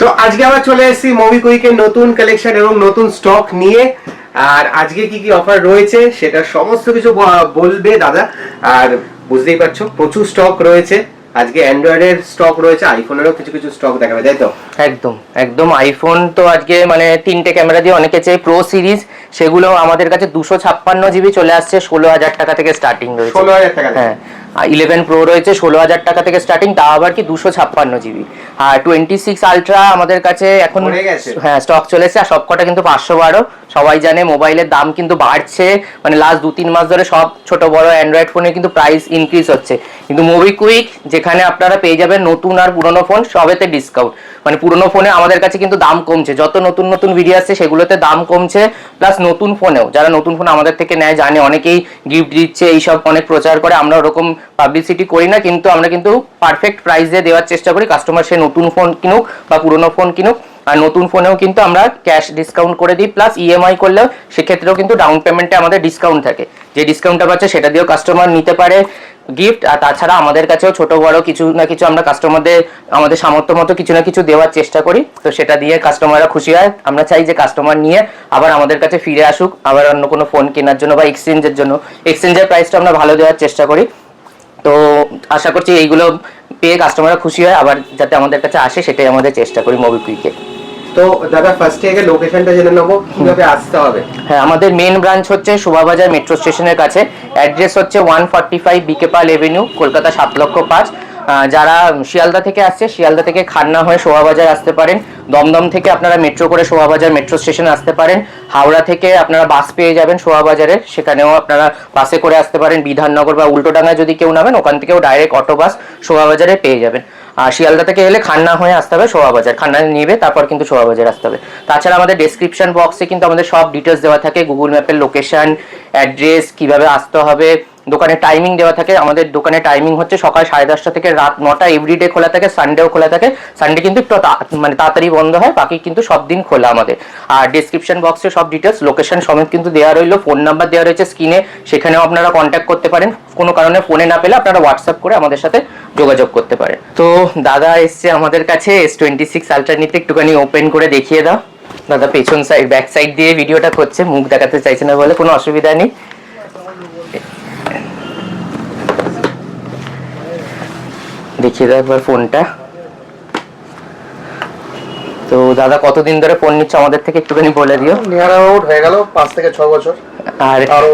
তো আজকে আমরা চলে এসেছি মোবিকুইকের নতুন কালেকশন এবং নতুন স্টক নিয়ে। আর আজকে কি কি অফার রয়েছে সেটা সমস্ত কিছু বলবে দাদা। আর বুঝতেই পারছো প্রচুর স্টক রয়েছে আজকে, অ্যান্ড্রয়েডের স্টক রয়েছে, আইফোনেরও কিছু কিছু স্টক দেখাবে, তাই তো? একদম একদম। আইফোন তো আজকে মানে 3টে ক্যামেরা দিয়ে অনেকে চাই প্রো সিরিজ, সেগুলো আমাদের কাছে 256 জিবি চলে আসছে 16,000 টাকা থেকে স্টার্টিং রয়েছে। 16,000 টাকা? হ্যাঁ, 11 প্রো রয়েছে 16,000 টাকা থেকে স্টার্টিং, তাও আবার কি 256 জিবি। আর 26 আলট্রা আমাদের কাছে এখন হ্যাঁ স্টক চলে এসেছে। আর সবকটা কিন্তু 512। সবাই জানে মোবাইলের দাম কিন্তু বাড়ছে, মানে লাস্ট 2-3 মাস ধরে সব ছোট বড় অ্যান্ড্রয়েড ফোনে কিন্তু প্রাইস ইনক্রিজ হচ্ছে। কিন্তু মোবিকুইক যেখানে আপনারা পেয়ে যাবেন নতুন আর পুরনো ফোন সবেতে ডিসকাউন্ট। মানে পুরনো ফোনে আমাদের কাছে কিন্তু দাম কমছে, যত নতুন নতুন ভিডিও আসছে সেগুলোতে দাম কমছে। প্লাস নতুন ফোনেও যারা নতুন ফোন আমাদের থেকে নেয় জানে অনেকেই গিফট দিচ্ছে, এইসব অনেক প্রচার করে। আমরা ওরকম পাবলিসিটি করি না, কিন্তু আমরা কিন্তু পারফেক্ট প্রাইসে দেওয়ার চেষ্টা করি। কাস্টমার সে নতুন ফোন কিনুক বা পুরনো ফোন কিনুক, আর নতুন ফোনেও কিন্তু আমরা ক্যাশ ডিসকাউন্ট করে দিই। প্লাস ইএমআই করলেও সেক্ষেত্রেও কিন্তু ডাউন পেমেন্টে আমাদের ডিসকাউন্ট থাকে। যে ডিসকাউন্টটা পাচ্ছে সেটা দিয়েও কাস্টমার নিতে পারে গিফট। আর তাছাড়া আমাদের কাছেও ছোট বড় কিছু না কিছু আমরা কাস্টমারদের আমাদের সামর্থ্য মতো কিছু না কিছু দেওয়ার চেষ্টা করি, তো সেটা দিয়ে কাস্টমাররা খুশি হয়। আমরা চাই যে কাস্টমার নিয়ে আবার আমাদের কাছে ফিরে আসুক, আবার অন্য কোনো ফোন কেনার জন্য বা এক্সচেঞ্জের জন্য। এক্সচেঞ্জের প্রাইসটা আমরা ভালো দেওয়ার চেষ্টা করি। তো আশা করছি এইগুলো পেয়ে কাস্টমাররা খুশি হয়, আবার যাতে আমাদের কাছে আসে সেটাই আমাদের চেষ্টা করি মোবিকুইকে। তো দাদা ফার্স্টে আগে লোকেশনটা জেনে নেবো, কিভাবে আসতে হবে? হ্যাঁ, আমাদের মেন ব্রাঞ্চ হচ্ছে শোভাবাজার মেট্রো স্টেশনের কাছে। অ্যাড্রেস হচ্ছে 145 বিকেপাল এভিনিউ, কলকাতা 7,05,000। যারা শিয়ালদা থেকে আসছে, শিয়ালদা থেকে খান্না হয়ে শোভাবাজার আসতে পারেন। দমদম থেকে আপনারা মেট্রো করে শোভাবাজার মেট্রো স্টেশনে আসতে পারেন। হাওড়া থেকে আপনারা বাস পেয়ে যাবেন শোভাবাজারের, সেখানেও আপনারা বাসে করে আসতে পারেন। বিধাননগর বা উল্টোডাঙ্গায় যদি কেউ নামেন, ওখান থেকেও ডাইরেক্ট অটো বাস শোভাবাজারে পেয়ে যাবেন। আর শিয়ালদা থেকে এলে খান্না হয়ে আসতে হবে শোভাবাজার, খান্না নিবে তারপর কিন্তু শোভাবাজার আসতে হবে। তাছাড়া আমাদের ডেসক্রিপশন বক্সে কিন্তু আমাদের সব ডিটেলস দেওয়া থাকে, গুগল ম্যাপের লোকেশন, অ্যাড্রেস, কিভাবে আসতে হবে, দোকানের টাইমিং দেওয়া থাকে। আমাদের দোকানের টাইমিং হচ্ছে সকাল 10:30 থেকে রাত 9টা, এভরিডে খোলা থাকে, সানডেও খোলা থাকে। সানডে কিন্তু একটু মানে তাড়াতাড়ি বন্ধ হয়, বাকি কিন্তু সব দিন খোলা আমাদের। আর ডেসক্রিপশন বক্সে সব ডিটেলস লোকেশন সমেত কিন্তু দেওয়া রইলো, ফোন নাম্বার দেওয়া রয়েছে স্ক্রিনে, সেখানেও আপনারা কন্ট্যাক্ট করতে পারেন। কোনো কারণে ফোনে না পেলে আপনারা হোয়াটসঅ্যাপ করে আমাদের সাথে যোগাযোগ করতে পারেন। তো দাদা এসছে আমাদের কাছে S26 আলট্রা নিতে, একটুখানি ওপেন করে দেখিয়ে দাও। দাদা পেছন সাইড ব্যাক সাইড দিয়ে ভিডিওটা করছে, মুখ দেখাতে চাইছে না বলে কোনো অসুবিধা নেই। দেখিয়ে দাও একবার ফোনটা। তো দাদা কতদিন ধরে ফোন নিচ্ছে আমাদের থেকে একটুখানি বলে দিও। নিয়ার অ্যাবাউট হয়ে গেল 5 থেকে 6 বছর। আর আরো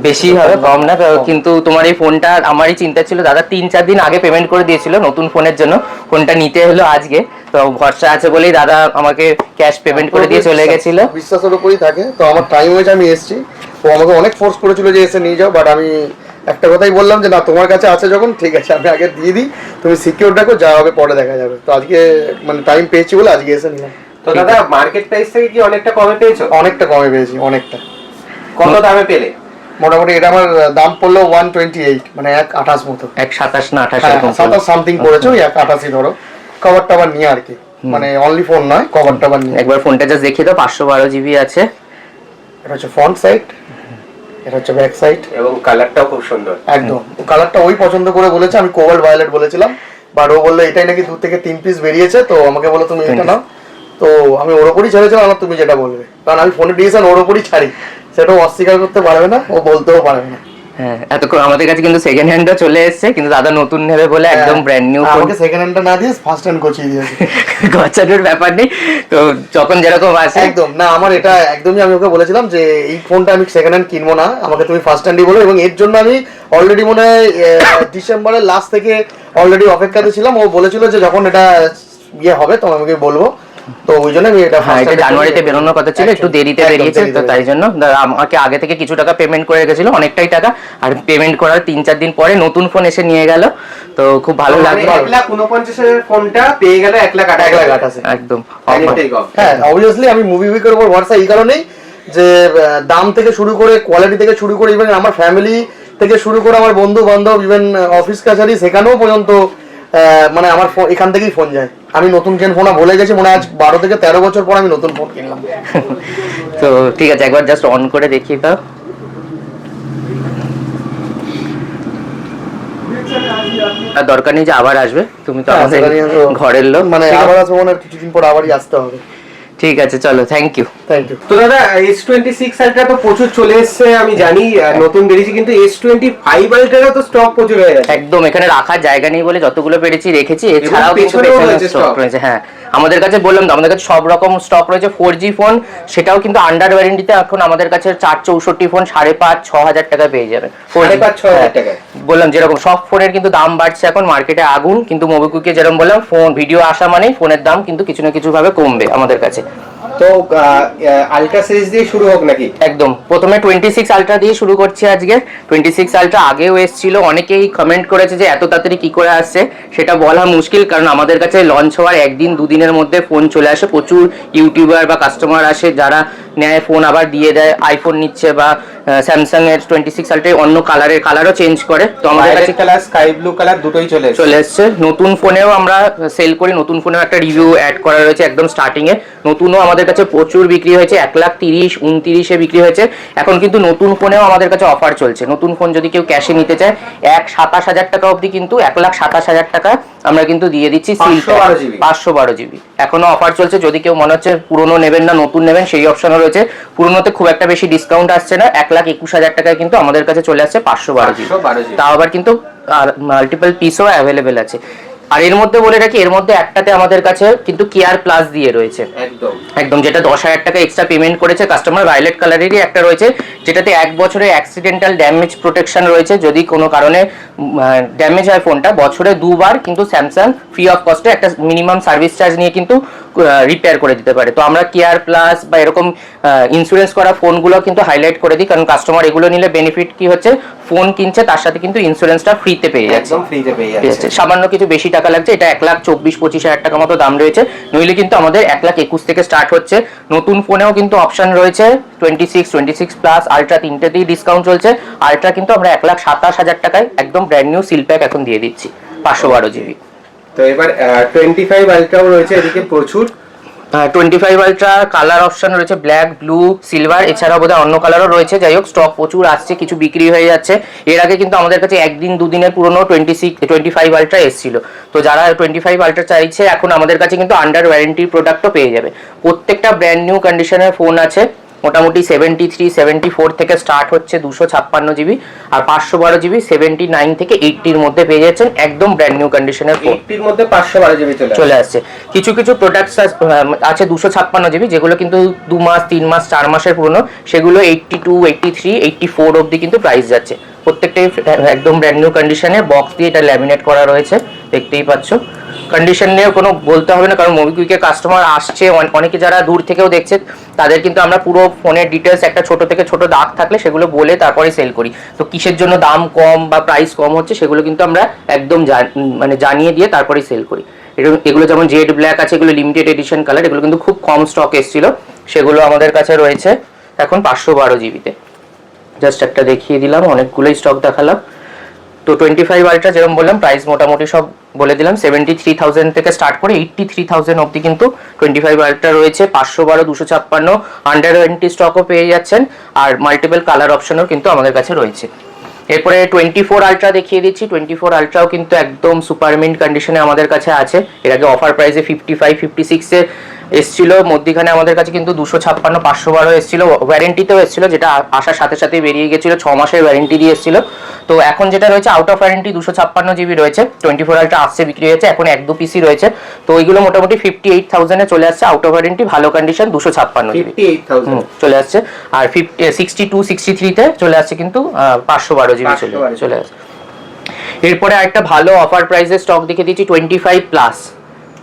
বেশি হবে, কম না। কিন্তু তোমার এই ফোনটা আমারই চিন্তা ছিল, দাদা 3-4 দিন আগে পেমেন্ট করে দিয়েছিল নতুন ফোনের জন্য, ফোনটা নিতে হলো আজকে। তো ভরসা আছে বলেই দাদা আমাকে ক্যাশ পেমেন্ট করে দিয়ে চলে গেছিল। বিশ্বাসের উপরই থাকে। তো আমার টাইম হয়েছে, আমি এসেছি। ও আমাকে অনেক ফোর্স করেছিল যে এসে নিয়ে যাও, বাট আমি একটা কথাই বললাম যে না, তোমার কাছে আছে যখন ঠিক আছে, আমি আগে দিয়ে দিই, তুমি সিকিউর রাখো, যা হবে পরে দেখা যাবে। তো আজকে মানে টাইম পেয়েছি বলে আজকে এসে নিলাম। তো দাদা মার্কেট প্রাইস থেকে কি অনেকটা কমে পেয়েছো? অনেকটা কমে পেয়েছি, অনেকটা। কত দামে পেলে? মোটামুটি এটা আমার দাম পড়লো 128, মানে 128 মতো। 127 না 28 এরকম 27 সামথিং পড়েছে, ওই 188 ধরো। কভার টাভার নিয়ে আর কি, মানে অনলি ফোন নয়, কভার টাভার নিয়ে। একবার ফোনটা জাস্ট দেখিয়ে দাও। 512 জিবি আছে। এটা হচ্ছে ফ্রন্ট সাইড, এটা হচ্ছে ব্যাক সাইড, এবং কালারটাও খুব সুন্দর একদম। কালারটা ওই পছন্দ করে বলেছে, আমি কোবাল্ট ভায়োলেট বলেছিলাম, বাট ও বললো এটাই নাকি 2 থেকে 3 পিস বেরিয়েছে, তো আমাকে বলো তুমি এটা নাও। তো আমি ওর ওপরই ছেড়েছিলাম, আর তুমি যেটা বলবে, কারণ আমি ফোনে ডিসিশন ওর ওপরই ছাড়ি, সেটাও অস্বীকার করতে পারবে না, ও বলতেও পারবে না। হ্যাঁ, এতক্ষণ আমাদের কাছে কিন্তু সেকেন্ড হ্যান্ডও চলে এসেছে, কিন্তু দাদা নতুন নেবে বলে একদম ব্র্যান্ড নিউ ফোন। আমাকে সেকেন্ড হ্যান্ডটা না দিয়ে ফার্স্ট হ্যান্ড গছিয়ে দিয়েছে। গচ্ছানোর ব্যাপার নেই, তো যখন যেরকম আসে একদম। না, আমার এটা একদমই, আমি ওকে বলেছিলাম যে এই ফোনটা আমি সেকেন্ড হ্যান্ড কিনবো না, আমাকে তুমি ফার্স্ট হ্যান্ডই বলো। এবং এর জন্য আমি অলরেডি মনে হয় ডিসেম্বরের লাস্ট থেকে অলরেডি অপেক্ষাতে ছিলাম। ও বলেছিল যে যখন এটা ইয়ে হবে তখন আমাকে বলবো, তো ওই জন্য আমি এটা জানুয়ারিতে বেরোনোর কথা ছিল, একটু দেরিতে বেরিয়েছে, তো তাই জন্য আমাকে আগে থেকে কিছু টাকা পেমেন্ট করে রেখেছিল, অনেকটাই টাকা। আর পেমেন্ট করার 3-4 দিন পরে নতুন ফোন এসে নিয়ে গেল, তো খুব ভালো লাগলো। 1,49,000 ফোনটা পেয়ে গেল 1,88,000 একদম। হ্যাঁ, অবভিয়াসলি আমি মুভি উইকের উপর ভরসা এই কারণেই যে দাম থেকে শুরু করে কোয়ালিটি থেকে শুরু করে ইভেন আমার ফ্যামিলি থেকে শুরু করে আমার বন্ধু বান্ধব, ইভেন অফিস কাছারি, সেখানেও পর্যন্ত মানে আমার এখান থেকেই ফোন যায়। আমি নতুন ফোন ভুলে গেছি, মনে হয় আজ 12 থেকে 13 বছর পর আমি নতুন ফোন কিনলাম। তো ঠিক আছে, একবার জাস্ট অন করে দেখিয়ে দাও। আর দরকার নেই যে আবার আসবে, তুমি তো আমাদের ঘরের লোক, মানে আবার আসবো মনে হয় কিছুদিন পর আবারই আসতে হবে। ঠিক আছে চলো, থ্যাংক ইউ। তো দাদা S26 আলট্রা তো প্রচুর চলে এসেছে আমি জানি, নতুন বেরিয়েছে, কিন্তু S25 আলট্রা তো স্টক প্রচুর হয়ে গেছে। একদম, এখানে রাখার জায়গা নেই বলে যতগুলো পেরেছি রেখেছি, এছাড়াও কিন্তু স্টক রয়েছে। হ্যাঁ আমাদের কাছে বললাম তো, আমাদের কাছে সব রকম স্টক রয়েছে। 4G ফোন সেটাও কিন্তু আন্ডার ওয়ারেন্টিতে এখন আমাদের কাছে 464 ফোন 5,500-6 হাজার টাকা পেয়ে যাবেন। 5,500-6 হাজার টাকা বললাম যেরকম সব ফোনের কিন্তু দাম বাড়ছে এখন, মার্কেটে আগুন, কিন্তু মোবিকুইকে যেরকম বললাম ফোন ভিডিও আসা মানেই ফোনের দাম কিন্তু কিছু না কিছু ভাবে কমবে আমাদের কাছে। তো আলট্রা সিরিজ দিয়ে শুরু হোক নাকি? একদম, প্রথমে 26 আলট্রা দিয়ে শুরু করছি আজকে। 26 আলট্রা আগেও এসেছিল, অনেকেই কমেন্ট করেছে যে এত তাড়াতাড়ি কি করে আসছে, সেটা বলা মুশকিল, কারণ আমাদের কাছে লঞ্চ হওয়ার একদিন দুদিনের মধ্যে ফোন চলে আসে। প্রচুর ইউটিউবার বা কাস্টমার আসে যারা নেয় ফোন আবার দিয়ে দেয়, আইফোন নিচ্ছে বা স্যামসাং এর 26 আলট্রা অন্য কালারও চেঞ্জ করে। তো আমাদের কাছে কালার স্কাই ব্লু কালার দুটোই চলে এসছে। নতুন ফোনেও আমরা সেল করি, নতুন ফোনেও একটা রিভিউ অ্যাড করা রয়েছে একদম স্টার্টিং এ। নতুনও আমাদের কাছে প্রচুর বিক্রি হয়েছে, 1,30,000, 29,000 বিক্রি হয়েছে। এখন কিন্তু নতুন ফোনেও আমাদের কাছে অফার চলছে। নতুন ফোন যদি কেউ ক্যাশে নিতে চায় 1,27,000 টাকা অবধি, কিন্তু 1,27,000 টাকা আমরা কিন্তু দিয়ে দিচ্ছি। 512 জিবি এখনো অফার চলছে। যদি কেউ মনে হচ্ছে পুরনো নেবেন না নতুন নেবেন, সেই অপশনও রয়েছে। পুরনোতে খুব একটা বেশি ডিসকাউন্ট আসছে না, 1,21,000 টাকায় কিন্তু আমাদের কাছে চলে আসছে 512 জিবি। তাও আবার কিন্তু মাল্টিপল পিসও অ্যাভেলেবেল আছে। আর এর মধ্যে বলে রাখি, এর মধ্যে একটাতে আমাদের কাছে কিন্তু কেয়ার প্লাস দিয়ে রয়েছে একদম, যেটা 10,000 টাকা এক্সট্রা পেমেন্ট করেছে কাস্টমার। ভায়োলেট কালারেরই একটা রয়েছে, যেটাতে 1 বছরের অ্যাক্সিডেন্টাল ড্যামেজ প্রোটেকশন রয়েছে। যদি কোনো কারণে ড্যামেজ হয় ফোনটা, বছরে 2 বার কিন্তু স্যামসাং ফ্রি অফ কস্টে একটা মিনিমাম সার্ভিস চার্জ নিয়ে কিন্তু রিপেয়ার করে দিতে পারে। তো আমরা কেয়ার প্লাস বা এরকম ইন্স্যুরেন্স করা ফোনগুলো কিন্তু হাইলাইট করে দিই, কারণ কাস্টমার এগুলো নিলে বেনিফিট কি হচ্ছে, ফোন কিনছে তার সাথে কিন্তু ইন্স্যুরেন্সটা ফ্রিতে পেয়ে যাচ্ছে। সামান্য কিছু বেশি টাকা লাগছে, এটা 1,24,25 হাজার টাকা মতো দাম রয়েছে। নইলে কিন্তু আমাদের 1,21,000 থেকে স্টার্ট হচ্ছে। নতুন ফোনেও কিন্তু অপশন রয়েছে 26 প্লাস আলট্রা, তিনটেতেই ডিসকাউন্ট চলছে। আলট্রা কিন্তু আমরা 1,27,000 টাকায় একদম ব্র্যান্ড নিউ সিল প্যাক এখন দিয়ে দিচ্ছি, 512 জিবি। তো এবার 25 আলট্রাও রয়েছে এদিকে প্রচুর। 25 আলট্রা কালার অপশন রয়েছে ব্ল্যাক, ব্লু, সিলভার, এছাড়াও বোধহয় অন্য কালারও রয়েছে। যাই হোক, স্টক প্রচুর আসছে, কিছু বিক্রি হয়ে যাচ্ছে। এর আগে কিন্তু আমাদের কাছে একদিন দুদিনের পুরনো 25 আলট্রা এসেছিল। তো যারা 25 আলট্রা চাইছে, এখন আমাদের কাছে কিন্তু আন্ডার ওয়ারেন্টি প্রোডাক্টও পেয়ে যাবে। প্রত্যেকটা ব্র্যান্ড নিউ কন্ডিশনের ফোন আছে, মোটামুটি 73, 74 থেকে স্টার্ট হচ্ছে 256 জিবি, আর 512 জিবি 79 থেকে 80-র মধ্যে পেয়ে যাচ্ছেন একদম ব্র্যান্ড নিউ কন্ডিশনের ফোন। 80-র মধ্যে 512 জিবি চলে আসছে। কিছু কিছু প্রোডাক্টস আছে 256 জিবি, যেগুলো কিন্তু 2 মাস, 3 মাস, 4 মাসের পুরনো, সেগুলো 82, 83, 84 অবধি কিন্তু প্রাইস যাচ্ছে। প্রত্যেকটাই একদম ব্র্যান্ড নিউ কন্ডিশনে, বক্স দিয়ে এটা ল্যামিনেট করা রয়েছে, দেখতেই পাচ্ছ। কন্ডিশন নিয়ে কোনো বলতে হবে না, কারণ মোবিকুইকের কাস্টমার আসছে অনেকে, যারা দূর থেকেও দেখছে তাদের কিন্তু আমরা পুরো ফোনের ডিটেলস, একটা ছোট থেকে ছোট দাগ থাকলে সেগুলো বলে তারপরে সেল করি। তো কিসের জন্য দাম কম বা প্রাইস কম হচ্ছে সেগুলো কিন্তু আমরা একদম মানে জানিয়ে দিয়ে তারপরেই সেল করি। এগুলো যেমন জেড ব্ল্যাক আছে, এগুলো লিমিটেড এডিশন কালার, এগুলো কিন্তু খুব কম স্টক এসেছিল, সেগুলো আমাদের কাছে রয়েছে এখন 512 জিবিতে। জাস্ট একটা দেখিয়ে দিলাম, অনেকগুলোই স্টক দেখালাম। তো 25 আলট্রা যেরকম বললাম, প্রাইস মোটামুটি সব বলে দিলাম। 73,000 থেকে স্টার্ট করে 83,000 অবধি কিন্তু 25 আলট্রা রয়েছে। 512, 256 আন্ডার ওয়ারেন্টি স্টকও পেয়ে যাচ্ছেন, আর মাল্টিপল কালার অপশনও কিন্তু আমাদের কাছে রয়েছে। এরপরে 24 আলট্রা দেখিয়ে দিচ্ছি। 24 আলট্রাও কিন্তু একদম সুপার মিন্ট কন্ডিশনে আমাদের কাছে আছে। এর আগে অফার প্রাইসে 55, 56-এ এসেছিল, মধ্যখানে আমাদের কাছে কিন্তু 256, 512 এসেছিল, ওয়ারেন্টিতেও এসেছিল, যেটা আসার সাথে সাথে বেরিয়ে গেছিল, 6 মাসের ওয়ারেন্টি দিয়ে এসেছিল। তো এখন যেটা রয়েছে আউট অফ ওয়ারেন্টি 256 জিবি রয়েছে। 24 আলট্রা আসছে, বিক্রি হয়েছে, এখন 1-2 পিসই রয়েছে। তো ওইগুলো মোটামুটি 58,000-এ চলে আসছে, আউট অফ ওয়ারেন্টি, ভালো কন্ডিশন, 256 জিবি চলে আসছে। আর 62, 63-তে চলে আসছে কিন্তু 512 জিবি চলে আসছে। এরপরে আরেকটা ভালো অফার প্রাইসের স্টক দেখে দিচ্ছি, 25 প্লাস।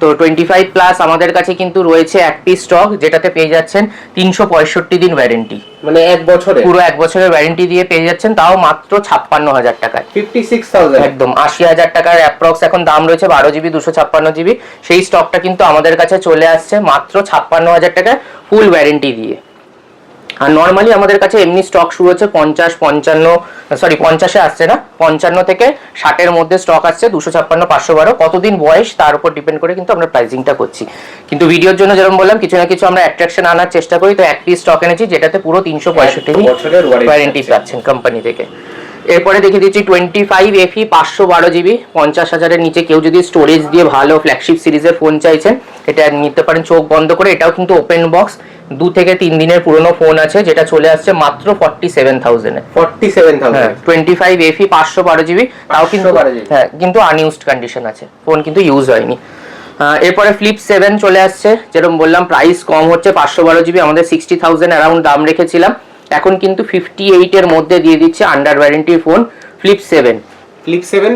তো 25 প্লাস আমাদের কাছে কিন্তু রয়েছে একটি স্টক, যেটাতে পেয়ে যাচ্ছেন 365 দিন ওয়ারেন্টি, মানে 1 বছরে, পুরো 1 বছরের ওয়ারেন্টি দিয়ে পেয়ে যাচ্ছেন, তাও মাত্র 56,000 টাকায়। 56,000, একদম 80,000 টাকার অ্যাপ্রক্স এখন দাম রয়েছে 12 জিবি 256 জিবি। সেই স্টকটা কিন্তু আমাদের কাছে চলে আসছে মাত্র 56,000 টাকায় ফুল ওয়ারেন্টি দিয়ে। আর নর্মালি আমাদের কাছে এমনি স্টক শুরু হচ্ছে 50, 50-এ আসছে না, 55 থেকে 60-এর মধ্যে স্টক আসছে। 256, 512 কতদিন বয়স তার উপর ডিপেন্ড করে কিন্তু আমরা প্রাইসিংটা করছি। কিন্তু ভিডিওর জন্য যেরকম বললাম, কিছু না কিছু আমরা অ্যাট্রাকশন আনার চেষ্টা করি। তো একটি স্টক এনেছি যেটাতে পুরো 365 দিন ওয়ারেন্টি পাচ্ছেন কোম্পানি থেকে। এরপরে দেখে দিচ্ছি 25FE 512GB, 50,000-এর নিচে কেউ যদি স্টোরেজ দিয়ে ভালো ফ্ল্যাগশিপ সিরিজের ফোন চাইছেন এটা নিতে পারেন চোখ বন্ধ করে। এটাও কিন্তু ওপেন বক্স, 2 থেকে 3 দিনের পুরনো ফোন আছে, যেটা চলে আসছে মাত্র 47,000-এ। 47,000, হ্যাঁ 25FE 512GB, তাও কিন্তু হ্যাঁ কিন্তু আনইউজড কন্ডিশন আছে, ফোন কিন্তু ইউজ হয়নি। এরপরে ফ্লিপ 7 চলে আসছে, যেরকম বললাম প্রাইস কম হচ্ছে, 512GB আমাদের 60,000 অ্যারাউন্ড দাম রেখেছিলাম, এখন কিন্তু 58-এর মধ্যে দিয়ে দিচ্ছে আন্ডার ওয়ারেন্টি ফোন। ফ্লিপ 7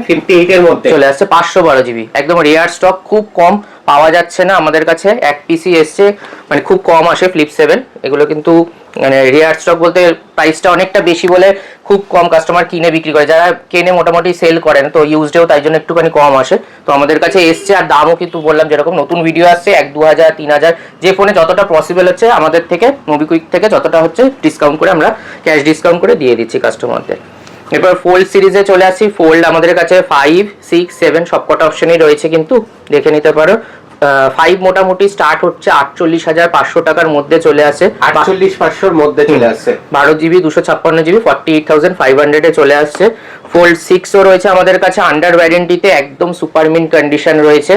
58-এর মধ্যে চলে আসছে, 512GB, একদম রেয়ার স্টক, খুব কম পাওয়া যাচ্ছে না আমাদের কাছে, এক পিসি এসছে, মানে খুব কম আসে ফ্লিপ 7, এগুলো কিন্তু মানে রেয়ার স্টক বলতে প্রাইসটা অনেকটা বেশি বলে খুব কম কাস্টমার কিনে বিক্রি করে, যারা কেনে মোটামুটি সেল করেন, তো ইউজডেও তাই জন্য একটুখানি কম আসে, তো আমাদের কাছে এসছে। আর দামও কিন্তু বললাম যেরকম নতুন ভিডিও আসছে 1-2,000 3,000, যে ফোনে যতটা পসিবল হচ্ছে আমাদের থেকে মোবিকুইক থেকে যতটা হচ্ছে ডিসকাউন্ট করে আমরা ক্যাশ ডিসকাউন্ট করে দিয়ে দিচ্ছি কাস্টমারদের। এরপর ফোল্ড সিরিজে চলে আসি। ফোল্ড আমাদের কাছে 5, 6, 7 সবকটা অপশনই রয়েছে, কিন্তু দেখে নিতে পারো। 5 মোটামুটি স্টার্ট হচ্ছে 48,500 টাকার মধ্যে চলে আসে, 48,500-র মধ্যে চলে আসছে। 12GB 256GB 48,500-এ চলে আসছে। ফোল্ড 6ও রয়েছে আমাদের কাছে আন্ডার ওয়ারেন্টিতে, একদম সুপার মিন কন্ডিশন রয়েছে,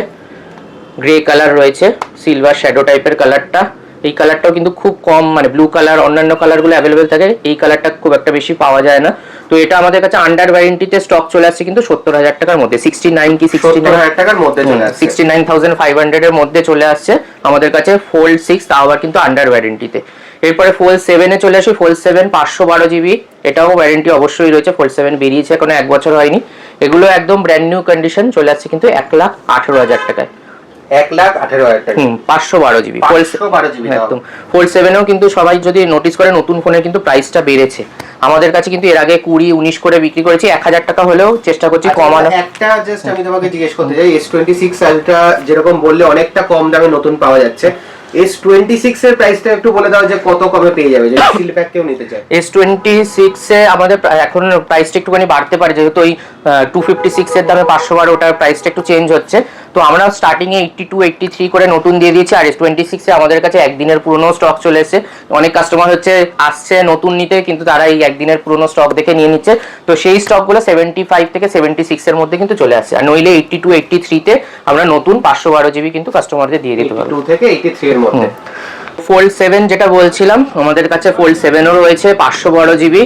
গ্রে কালার রয়েছে, সিলভার শ্যাডো টাইপের কালারটা, এই কালারটাও কিন্তু খুব কম, মানে ব্লু কালার অন্যান্য কালারগুলো অ্যাভেলেবেল থাকে, এই কালারটা খুব একটা বেশি পাওয়া যায় না, তো এটা আমাদের কাছে আন্ডার ওয়ারেন্টিতে স্টক চলে আসছে কিন্তু 70,000 টাকার মধ্যে, 69 কি 69,000 টাকার মধ্যে চলে আসছে, 69,500-এর মধ্যে চলে আসছে আমাদের কাছে ফোল্ড 6, তাও আবার কিন্তু আন্ডার ওয়ারেন্টিতে। এরপরে ফোল্ড 7-এ চলে আসি। ফোল্ড 7 512GB, এটাও ওয়ারেন্টি অবশ্যই রয়েছে, ফোল্ড 7 বেরিয়েছে এখনো 1 বছর হয়নি, এগুলো একদম ব্র্যান্ড নিউ কন্ডিশন, চলে আসছে কিন্তু 1,18,000 টাকায়, 1,18,000 টাকা, 512GB 512GB একদম। ফোল্ড 7-এও কিন্তু সবাই যদি নোটিস করে নতুন ফোনের কিন্তু প্রাইসটা বেড়েছে, আমাদের কাছে কিন্তু এর আগে 20-19 করে বিক্রি করেছি, 1,000 টাকা হলেও চেষ্টা করছি কমানো। একটা জাস্ট আমি তোমাকে জিজ্ঞেস করতে চাই, S26 আলট্রা যেরকম বললে অনেকটা কম দামে নতুন পাওয়া যাচ্ছে, S26 এর প্রাইসটা একটু বলে দাও যে কত কমে পেয়ে যাবে যদি সিল প্যাক কেউ নিতে চায়। S26 এ আমাদের এখন প্রাইসটা একটুখানি বাড়তে পারে, যেহেতু ওই 256 এর দামে 512 ওটার প্রাইসটা একটু চেঞ্জ হচ্ছে, তো আমরা স্টার্টিং এ 82, 83 করে নতুন দিয়ে দিয়েছি। আর S26 এ আমাদের কাছে একদিনের পুরনো স্টক চলে এসেছে, অনেক কাস্টমার হচ্ছে আসছে নতুন নিতে, কিন্তু তারা এই একদিনের পুরনো স্টক দেখে নিয়ে নিচ্ছে, তো সেই স্টকগুলো 75 থেকে 76 এর মধ্যে কিন্তু চলে আসছে, আর নইলে 82, 83 তে আমরা নতুন 512GB কিন্তু কাস্টমারদের দিয়ে দিতে পারবো, 2 থেকে 83 এর মধ্যে। ফোল্ড 7 যেটা বলছিলাম, আমাদের কাছে ফোল্ড 7ও রয়েছে 512GB,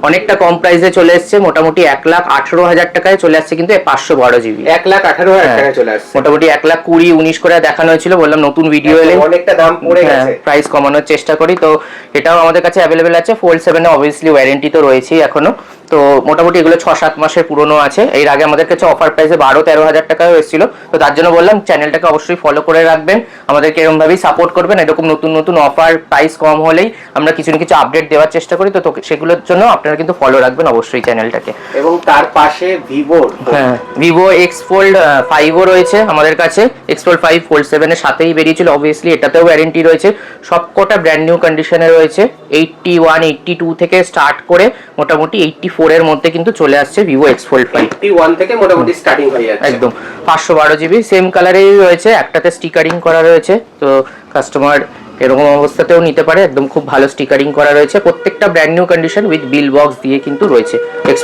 অনেকটা কম প্রাইসে চলে এসেছে, মোটামুটি 1,18,000 টাকায় চলে আসছে কিন্তু 512GB, 1,18,000 টাকায় চলে আসছে, মোটামুটি 1,20,19 করে দেখানো হয়েছিল, বললাম নতুন ভিডিও এলে অনেকটা দাম পড়ে গেছে, প্রাইস কমানোর চেষ্টা করি, তো এটাও আমাদের কাছে অ্যাভেলেবেল আছে। ফোল্ড 7-এ অবভিয়াসলি ওয়ারেন্টি তো রয়েছেই এখনো, তো মোটামুটি এগুলো 6-7 মাসের পুরনো আছে, এর আগে আমাদের কাছে অফার প্রাইসে 12-13,000 টাকাও এসেছিল, তো তার জন্য বললাম চ্যানেলটাকে অবশ্যই ফলো করে রাখবেন, আমাদেরকে এরকমভাবেই সাপোর্ট করবেন, এরকম নতুন নতুন অফার প্রাইস কম হলেই আমরা কিছু না কিছু আপডেট দেওয়ার চেষ্টা করি, তো সেগুলোর জন্য আপনারা কিন্তু ফলো রাখবেন অবশ্যই চ্যানেলটাকে। এবং তার পাশে ভিভো, হ্যাঁ ভিভো এক্স ফোল্ড 5ও রয়েছে আমাদের কাছে, এক্স ফোল্ড 5 ফোল্ড 7-এর সাথেই বেরিয়েছিল, অবভিয়াসলি এটাতেও ওয়ারেন্টি রয়েছে, সবকটা ব্র্যান্ড নিউ কন্ডিশনে রয়েছে, 81, 82 থেকে স্টার্ট করে মোটামুটি 84 এর মধ্যে কিন্তু চলে আসছে ভিভো এক্স ফোল্ড 5, 81 থেকে মোটামুটি স্টার্টিং হয়ে যাচ্ছে, একদম 512GB, সেম কালারেই রয়েছে, একটাতে স্টিকারিং করা রয়েছে, তো কাস্টমার এরকম অবস্থাতেও নিতে পারে, একদম খুব ভালো স্টিকারিং করা রয়েছে, প্রত্যেকটা brand new condition with bill box দিয়ে কিন্তু রয়েছে।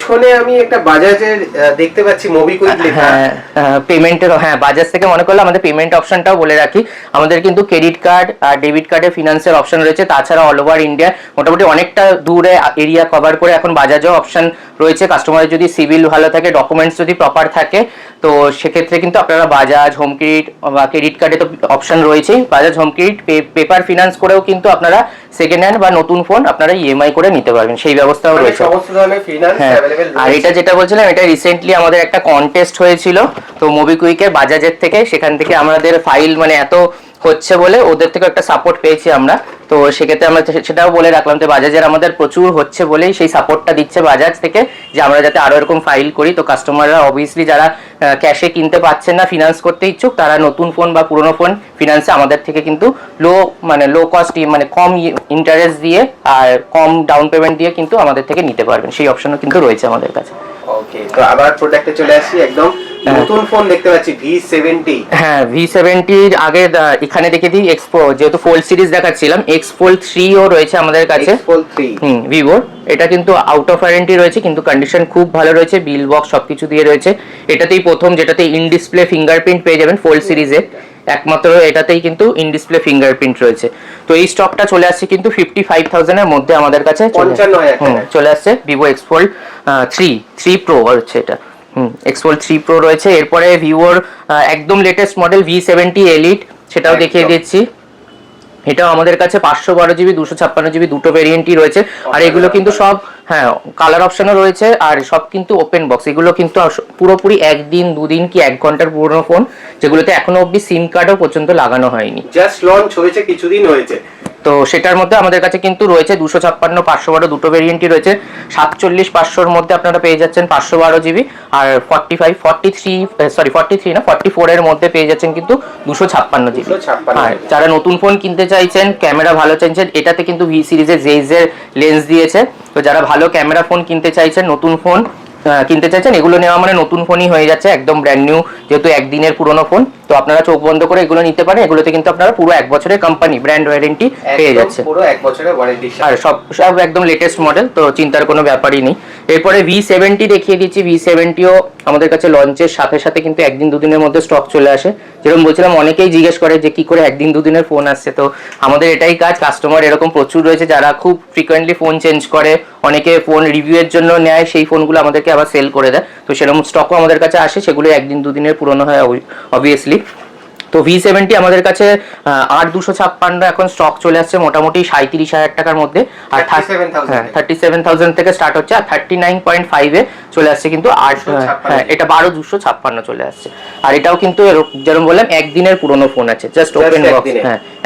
ফোনে আমি একটা বাজাজের দেখতে পাচ্ছি মোবিকুইক লেখা, পেমেন্টের, হ্যাঁ বাজাজ থেকে মনে করলে আমাদের পেমেন্ট অপশনটাও বলে রাখি, আমাদের কিন্তু ক্রেডিট কার্ড আর ডেবিট কার্ডে ফিনান্সের অপশন রয়েছে, তাছাড়া অল ওভার ইন্ডিয়া মোটামুটি অনেকটা দূরে এরিয়া কভার করে এখন বাজাজও অপশন রয়েছে, কাস্টমারের যদি সিভিল ভালো থাকে, ডকুমেন্টস যদি প্রপার থাকে, তো সেক্ষেত্রে কিন্তু আপনারা বাজাজ হোম ক্রেডিট বা ক্রেডিট কার্ডে তো অপশন রয়েছেই, Bajaj home credit paper finance করেও কিন্তু আপনারা সেকেন্ড হ্যান্ড বা নতুন ফোন আপনারা ইএমআই করে নিতে পারবেন, সেই ব্যবস্থাও রয়েছে, সমস্ত ধরনের ফিনান্স अवेलेबल। আর এটা যেটা বলছিলাম, এটা রিসেন্টলি আমাদের একটা কন্টেস্ট হয়েছিল, তো মোবিকুইকের বাজাজের থেকে, সেখান থেকে আমাদের ফাইল মানে এত হচ্ছে বলে ওদের থেকে একটা সাপোর্ট পেয়েছি আমরা, তো সেক্ষেত্রে আমরা সেটাও বলে রাখলাম যে বাজাজের আমাদের প্রচুর হচ্ছে বলেই সেই সাপোর্টটা দিচ্ছে বাজাজ থেকে, যে আমরা যাতে আরো এরকম ফাইল করি, তো কাস্টমাররা অবভিয়াসলি যারা ক্যাশে কিনতে পাচ্ছেন না, ফিনান্স করতে ইচ্ছুক, তারা নতুন ফোন বা পুরনো ফোন ফিনান্সে আমাদের থেকে কিন্তু লো কস্ট মানে কম ইন্টারেস্ট দিয়ে আর কম ডাউন পেমেন্ট দিয়ে কিন্তু আমাদের থেকে নিতে পারবেন, সেই অপশনও কিন্তু রয়েছে আমাদের কাছে। ওকে, তো আবার প্রোডাক্টে চলে আসি, একদম নতুন ফোন দেখতে পাচ্ছি V70। হ্যাঁ V70 আগে এখানে দেখে দিই এক্সপো, যেহেতু ফোল্ড সিরিজ দেখাচ্ছিলাম, এক্স ফোল্ড 3 ও রয়েছে আমাদের কাছে। Fold 3 ভিভো, এটা কিন্তু আউট অফ ওয়ারেন্টি রয়েছে, কিন্তু কন্ডিশন খুব ভালো রয়েছে, বিল বক্স সবকিছু দিয়ে রয়েছে। এটাতেই প্রথম যেটাতে ইন ডিসপ্লে ফিঙ্গারপ্রিন্ট পেয়ে যাবেন ফোল্ড সিরিজে, একমাত্র এটাতেই কিন্তু ইন ডিসপ্লে ফিঙ্গারপ্রিন্ট রয়েছে। তো এই স্টকটা চলে আসছে কিন্তু 55,000 এর মধ্যে আমাদের কাছে 55,000 চলে আসছে। ভিভো এক্স ফোল্ড 3 প্রো হচ্ছে এটা। এক্স ফোল্ড 3 প্রো রয়েছে। এরপরে ভিভোর একদম লেটেস্ট মডেল V70 এলিট, সেটাও দেখিয়ে দিচ্ছি। এটাও আমাদের কাছে 512GB 256GB দুটো ভেরিয়েন্টই রয়েছে। আর এগুলো কিন্তু সব কালার অপশনও রয়েছে, আর সব কিন্তু ওপেন বক্স। এগুলো কিন্তু পুরোপুরি একদিন দুদিন কি 1 ঘন্টার পুরনো ফোন, যেগুলোতে এখনো অবধি সিম কার্ডও পর্যন্ত লাগানো হয়নি, জাস্ট লঞ্চ হয়েছে, কিছুদিন হয়েছে। তো সেটার মধ্যে আমাদের কাছে কিন্তু রয়েছে 256 512 দুটো ভেরিয়েন্টই রয়েছে। 47 500-র মধ্যে আপনারা পেয়ে যাচ্ছেন 512GB, আর 44 এর মধ্যে পেয়ে যাচ্ছেন কিন্তু 256GB। আর যারা নতুন ফোন কিনতে চাইছেন, ক্যামেরা ভালো চাইছেন, এটাতে কিন্তু ভি সিরিজের জেইজের লেন্স দিয়েছে। তো যারা ভালো ক্যামেরা ফোন কিনতে চাইছেন, নতুন ফোন কিনতে চাইছেন, এগুলো নেওয়া মানে নতুন ফোনই হয়ে যাচ্ছে, একদম ব্র্যান্ড নিউ, যেহেতু একদিনের পুরনো ফোন। তো আপনারা চোখ বন্ধ করে এগুলো নিতে পারেন। এগুলোতে কিন্তু আপনারা পুরো 1 বছরের কোম্পানি ব্র্যান্ড ওয়ারেন্টি পেয়ে যাচ্ছে, পুরো 1 বছরের ওয়ারেন্টি, আর সব একদম লেটেস্ট মডেল, তো চিন্তার কোনো ব্যাপারই নেই। এরপরে V70 দেখিয়ে দিচ্ছি। V70ও আমাদের কাছে লঞ্চের সাথে সাথে কিন্তু একদিন দুদিনের মধ্যে স্টক চলে আসে। যেরকম বলছিলাম, অনেকেই জিজ্ঞেস করে যে কি করে একদিন দুদিনের ফোন আসছে, তো আমাদের এটাই কাজ। কাস্টমার এরকম প্রচুর রয়েছে যারা খুব ফ্রিকোয়েন্টলি ফোন চেঞ্জ করে, অনেকে ফোন রিভিউয়ের জন্য নেয়, সেই ফোনগুলো আমাদেরকে আবার সেল করে দেয়। তো সেরকম স্টকও আমাদের কাছে আসে, সেগুলো একদিন দুদিনের পুরনো হয় অবভিয়াসলি। তো V70 আমাদের কাছে 8256 এখন স্টক চলে আসছে মোটামুটি 37,000 টাকার মধ্যে, আর 37,000 থেকে স্টার্ট হচ্ছে, আর 39.5 চলে আসছে কিন্তু এটা 12,256 চলে আসছে। আর এটাও কিন্তু যেরকম বললাম একদিনের পুরনো ফোন আছে, জাস্ট ওপেন বক্স।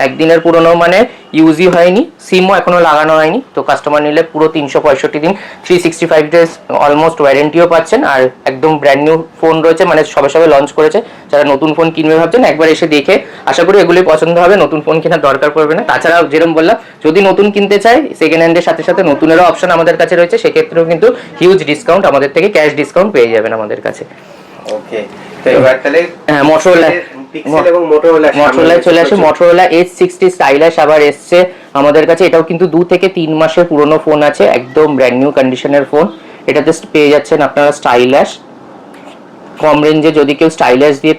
একদিনের পুরনো মানে ইউজই হয়নি, সিমও এখনো লাগানো হয়নি। তো কাস্টমার নিলে পুরো 365 দিন 365 ডেজ অলমোস্ট ওয়ারেন্টিও পাচ্ছেন। আর একদম ব্র্যান্ড নিউ ফোন রয়েছে, মানে সবে সবে লঞ্চ করেছে। যারা নতুন ফোন কিনবে ভাবছেন, একবার এসে দেখে আশা করি এগুলোই পছন্দ হবে, নতুন ফোন কেনার দরকার পড়বে না। তাছাড়াও যেরকম বললাম, যদি নতুন কিনতে চাই, সেকেন্ড হ্যান্ডের সাথে সাথে নতুনেরও অপশন আমাদের কাছে রয়েছে, সেক্ষেত্রেও কিন্তু হিউজ ডিসকাউন্ট আমাদের থেকে ক্যাশ ডিসকাউন্ট পেয়ে যাবেন আমাদের কাছে। ওকে, তো এবার তাহলে মোটরোলা পিক্সেল এবং মোটরোলা চলে আসে। মোটরোলা H60 স্টাইলাশ আবার এসছে আমাদের কাছে। এটাও কিন্তু 2 থেকে 3 মাসের পুরনো ফোন আছে, একদম ব্র্যান্ড নিউ কন্ডিশনের ফোন। এটাতে পেয়ে যাচ্ছেন আপনারা স্টাইলাশ। কম রেঞ্জে যদি কেউ স্টাইলাশ দিয়ে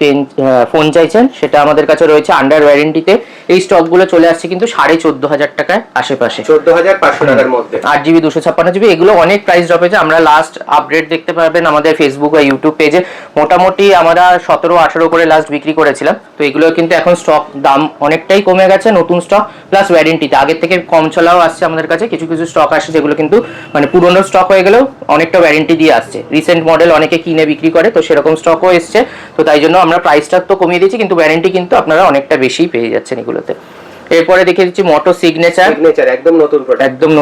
ফোন চাইছেন, সেটা আমাদের কাছে রয়েছে আন্ডার ওয়ারেন্টিতে। এই স্টকগুলো চলে আসছে কিন্তু 14,500 টাকায় আশেপাশে, 14,500 টাকার মধ্যে। 8GB 256GB, এগুলো অনেক প্রাইস ড্রপ হয়েছে। আমরা লাস্ট আপডেট দেখতে পাবেন আমাদের ফেসবুক বা ইউটিউব পেজে। মোটামুটি আমরা 17-18 করে লাস্ট বিক্রি করেছিলাম। তো এগুলো কিন্তু এখন স্টক দাম অনেকটাই কমে গেছে, নতুন স্টক প্লাস ওয়ারেন্টিতে আগের থেকে কম চলাও আসছে আমাদের কাছে। কিছু কিছু স্টক আসছে যেগুলো কিন্তু মানে পুরনো স্টক হয়ে গেলেও অনেকটা ওয়ারেন্টি দিয়ে আসছে। রিসেন্ট মডেল অনেকে কিনে বিক্রি করে, তো সেরকম স্টকও এসছে। তো তাই জন্য আমরা প্রাইসটা তো কমিয়ে দিয়েছি, কিন্তু ওয়ারেন্টি কিন্তু আপনারা অনেকটা বেশি পেয়ে যাচ্ছেন এগুলোতে। এরপরে দেখিয়ে দিচ্ছি মোটো সিগনেচার, একদম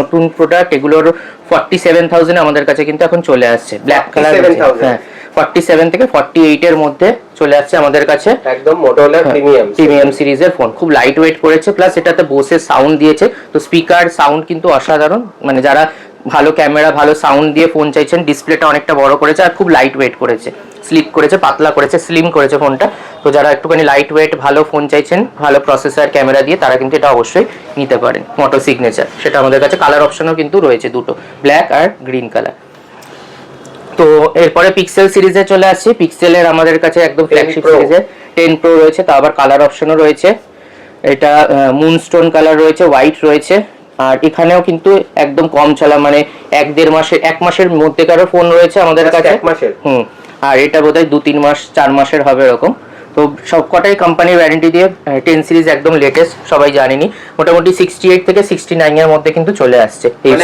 নতুন প্রোডাক্ট। এগুলোর 47,000 আমাদের কাছে কিন্তু এখন চলে আসছে, ব্ল্যাক কালার। 47 থেকে 48 এর মধ্যে চলে আসছে আমাদের কাছে, একদম মোটোরোলা প্রিমিয়াম সিরিজের ফোন। খুব লাইট ওয়েট করেছে, প্লাস এটাতে বোসের সাউন্ড দিয়েছে। তো স্পিকার সাউন্ড কিন্তু অসাধারণ, মানে যারা ভালো ক্যামেরা ভালো সাউন্ড দিয়ে ফোন চাইছেন, ডিসপ্লেটা অনেকটা বড় করেছে, আর খুব লাইট ওয়েট করেছে, স্লিপ করেছে, পাতলা করেছে, স্লিম করেছে ফোনটা। তো যারা একটুখানি লাইট ওয়েট ভালো ফোন চাইছেন, ভালো প্রসেসর ক্যামেরা দিয়ে, তারা কিন্তু এটা অবশ্যই নিতে পারেন। মোটো সিগনেচার, সেটা আমাদের কাছে কালার অপশনও কিন্তু রয়েছে দুটো, ব্ল্যাক আর গ্রিন কালার। তো এরপরে পিক্সেল সিরিজে চলে আসছি। পিক্সেলের আমাদের কাছে একদম ফ্ল্যাগশিপ সিরিজে 10 প্রো রয়েছে, তো আবার কালার অপশনও রয়েছে। এটা মুনস্টোন কালার রয়েছে, হোয়াইট রয়েছে। আর এখানেও কিন্তু একদম কম চলা, মানে 1 মাসের মধ্যেকারও ফোন রয়েছে আমাদের কাছে। আর এটা বোধহয় 2-3 মাস 4 মাসের হবে এরকম। তো সবকটাই কোম্পানির ওয়ারেন্টি দিয়ে। 10 সিরিজ একদম লেটেস্ট, সবাই জানেনি। মোটামুটি 68 থেকে 69 এর মধ্যে কিন্তু চলে আসছে, এই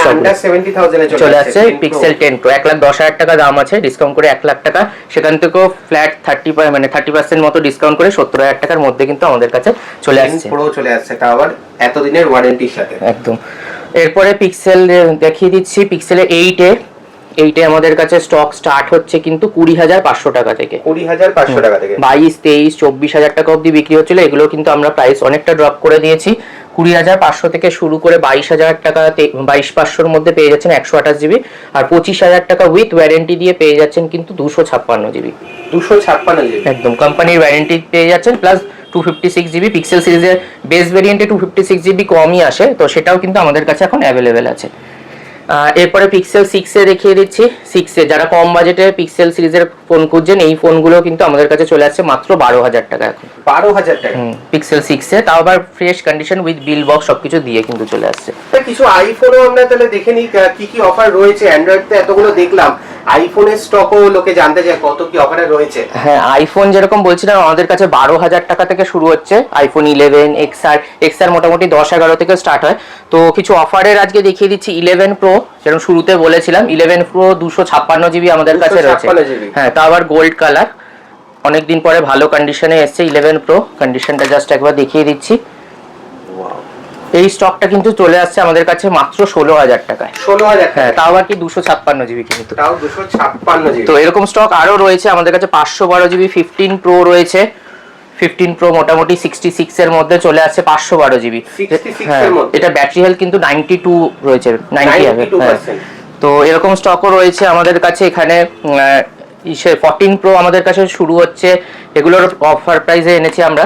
চলে আসছে পিক্সেল 10 প্রো। 1,10,000 টাকা দাম আছে, ডিসকাউন্ট করে 1 লাখ টাকা। সেখান থেকেও ফ্ল্যাট 30% মতো ডিসকাউন্ট করে 70,000 টাকার মধ্যে কিন্তু আমাদের কাছে চলে আসছে, প্রো চলে আসছে, তাও আবার এতদিনের ওয়ারেন্টির সাথে। একদম। এরপরে পিক্সেল দেখিয়ে দিচ্ছি। পিক্সেলের 8 এ এইটা আমাদের কাছে স্টক স্টার্ট হচ্ছে কিন্তু 20,500 টাকা থেকে। 20,500 টাকা থেকে 22, 23, 24,000 টাকা অবধি বিক্রি হচ্ছিল, এগুলো কিন্তু আমরা প্রাইস অনেকটা ড্রপ করে দিয়েছি। 20,500 থেকে শুরু করে 22,000 টাকা, 22,500-র মধ্যে পেয়ে যাচ্ছেন 128 জিবি, আর 25,000 টাকা উইথ ওয়ারেন্টি দিয়ে পেয়ে যাচ্ছেন কিন্তু 256 জিবি। 256 জিবি একদম কোম্পানির ওয়ারেন্টি পেয়ে যাচ্ছেন, প্লাস 256 জিবি। পিক্সেল সিরিজের বেস ভেরিয়েন্টে 256 জিবি কমই আসে, তো সেটাও কিন্তু আমাদের কাছে এখন অ্যাভেলেবেল আছে। এরপরে পিক্সেল 6 দেখিয়ে দিচ্ছি। 6 যারা কম বাজেটে পিক্সেল সিরিজের ফোন খুঁজছেন, এই ফোনগুলো কিন্তু আমাদের কাছে চলে আসছে মাত্র 12,000 টাকা এখন। 12,000 টাকা পিক্সেল 6 তাও আবার fresh condition with bill box সবকিছু দিয়ে কিন্তু চলে আসছে। কিছু আইফোনও আমরা তাহলে দেখে নিই কি কি অফার রয়েছে। অ্যান্ড্রয়েড তো এতগুলো দেখলাম, আইফোনের স্টকও লোকে জানতে চায় কত কি অফারে রয়েছে। হ্যাঁ, আইফোন যেরকম বলছিলাম আমাদের কাছে 12,000 টাকা থেকে শুরু হচ্ছে। আইফোন 11 এক্সআর মোটামুটি 10-11 থেকে স্টার্ট হয়। তো কিছু অফারের আজকে দেখিয়ে দিচ্ছি। 11 প্রো যেরকম শুরুতে বলেছিলাম, 11 প্রো 256 জিবি আমাদের কাছে রয়েছে। হ্যাঁ, তা আবার গোল্ড কালার, অনেকদিন পরে ভালো কন্ডিশনে এসছে 11 প্রো। কন্ডিশনটা জাস্ট একবার দেখিয়ে দিচ্ছি। এই স্টকটা কিন্তু চলে আসছে আমাদের কাছে মাত্র 16,000 টাকায়। 16,000? হ্যাঁ, তাও আবার কি 256 জিবি কিন্তু। তাও 256 জিবি। তো এরকম স্টক আরো রয়েছে আমাদের কাছে। 512 জিবি 15 প্রো রয়েছে। 15 প্রো মোটামুটি 66 এর মধ্যে চলে আসছে 512 জিবি। এটা ব্যাটারি হেলথ কিন্তু 92 রয়েছে, 90%। তো এরকম স্টকও রয়েছে আমাদের কাছে এখানে। 14 প্রো আমাদের কাছে শুরু হচ্ছে, এগুলোর অফার প্রাইসে এনেছি আমরা।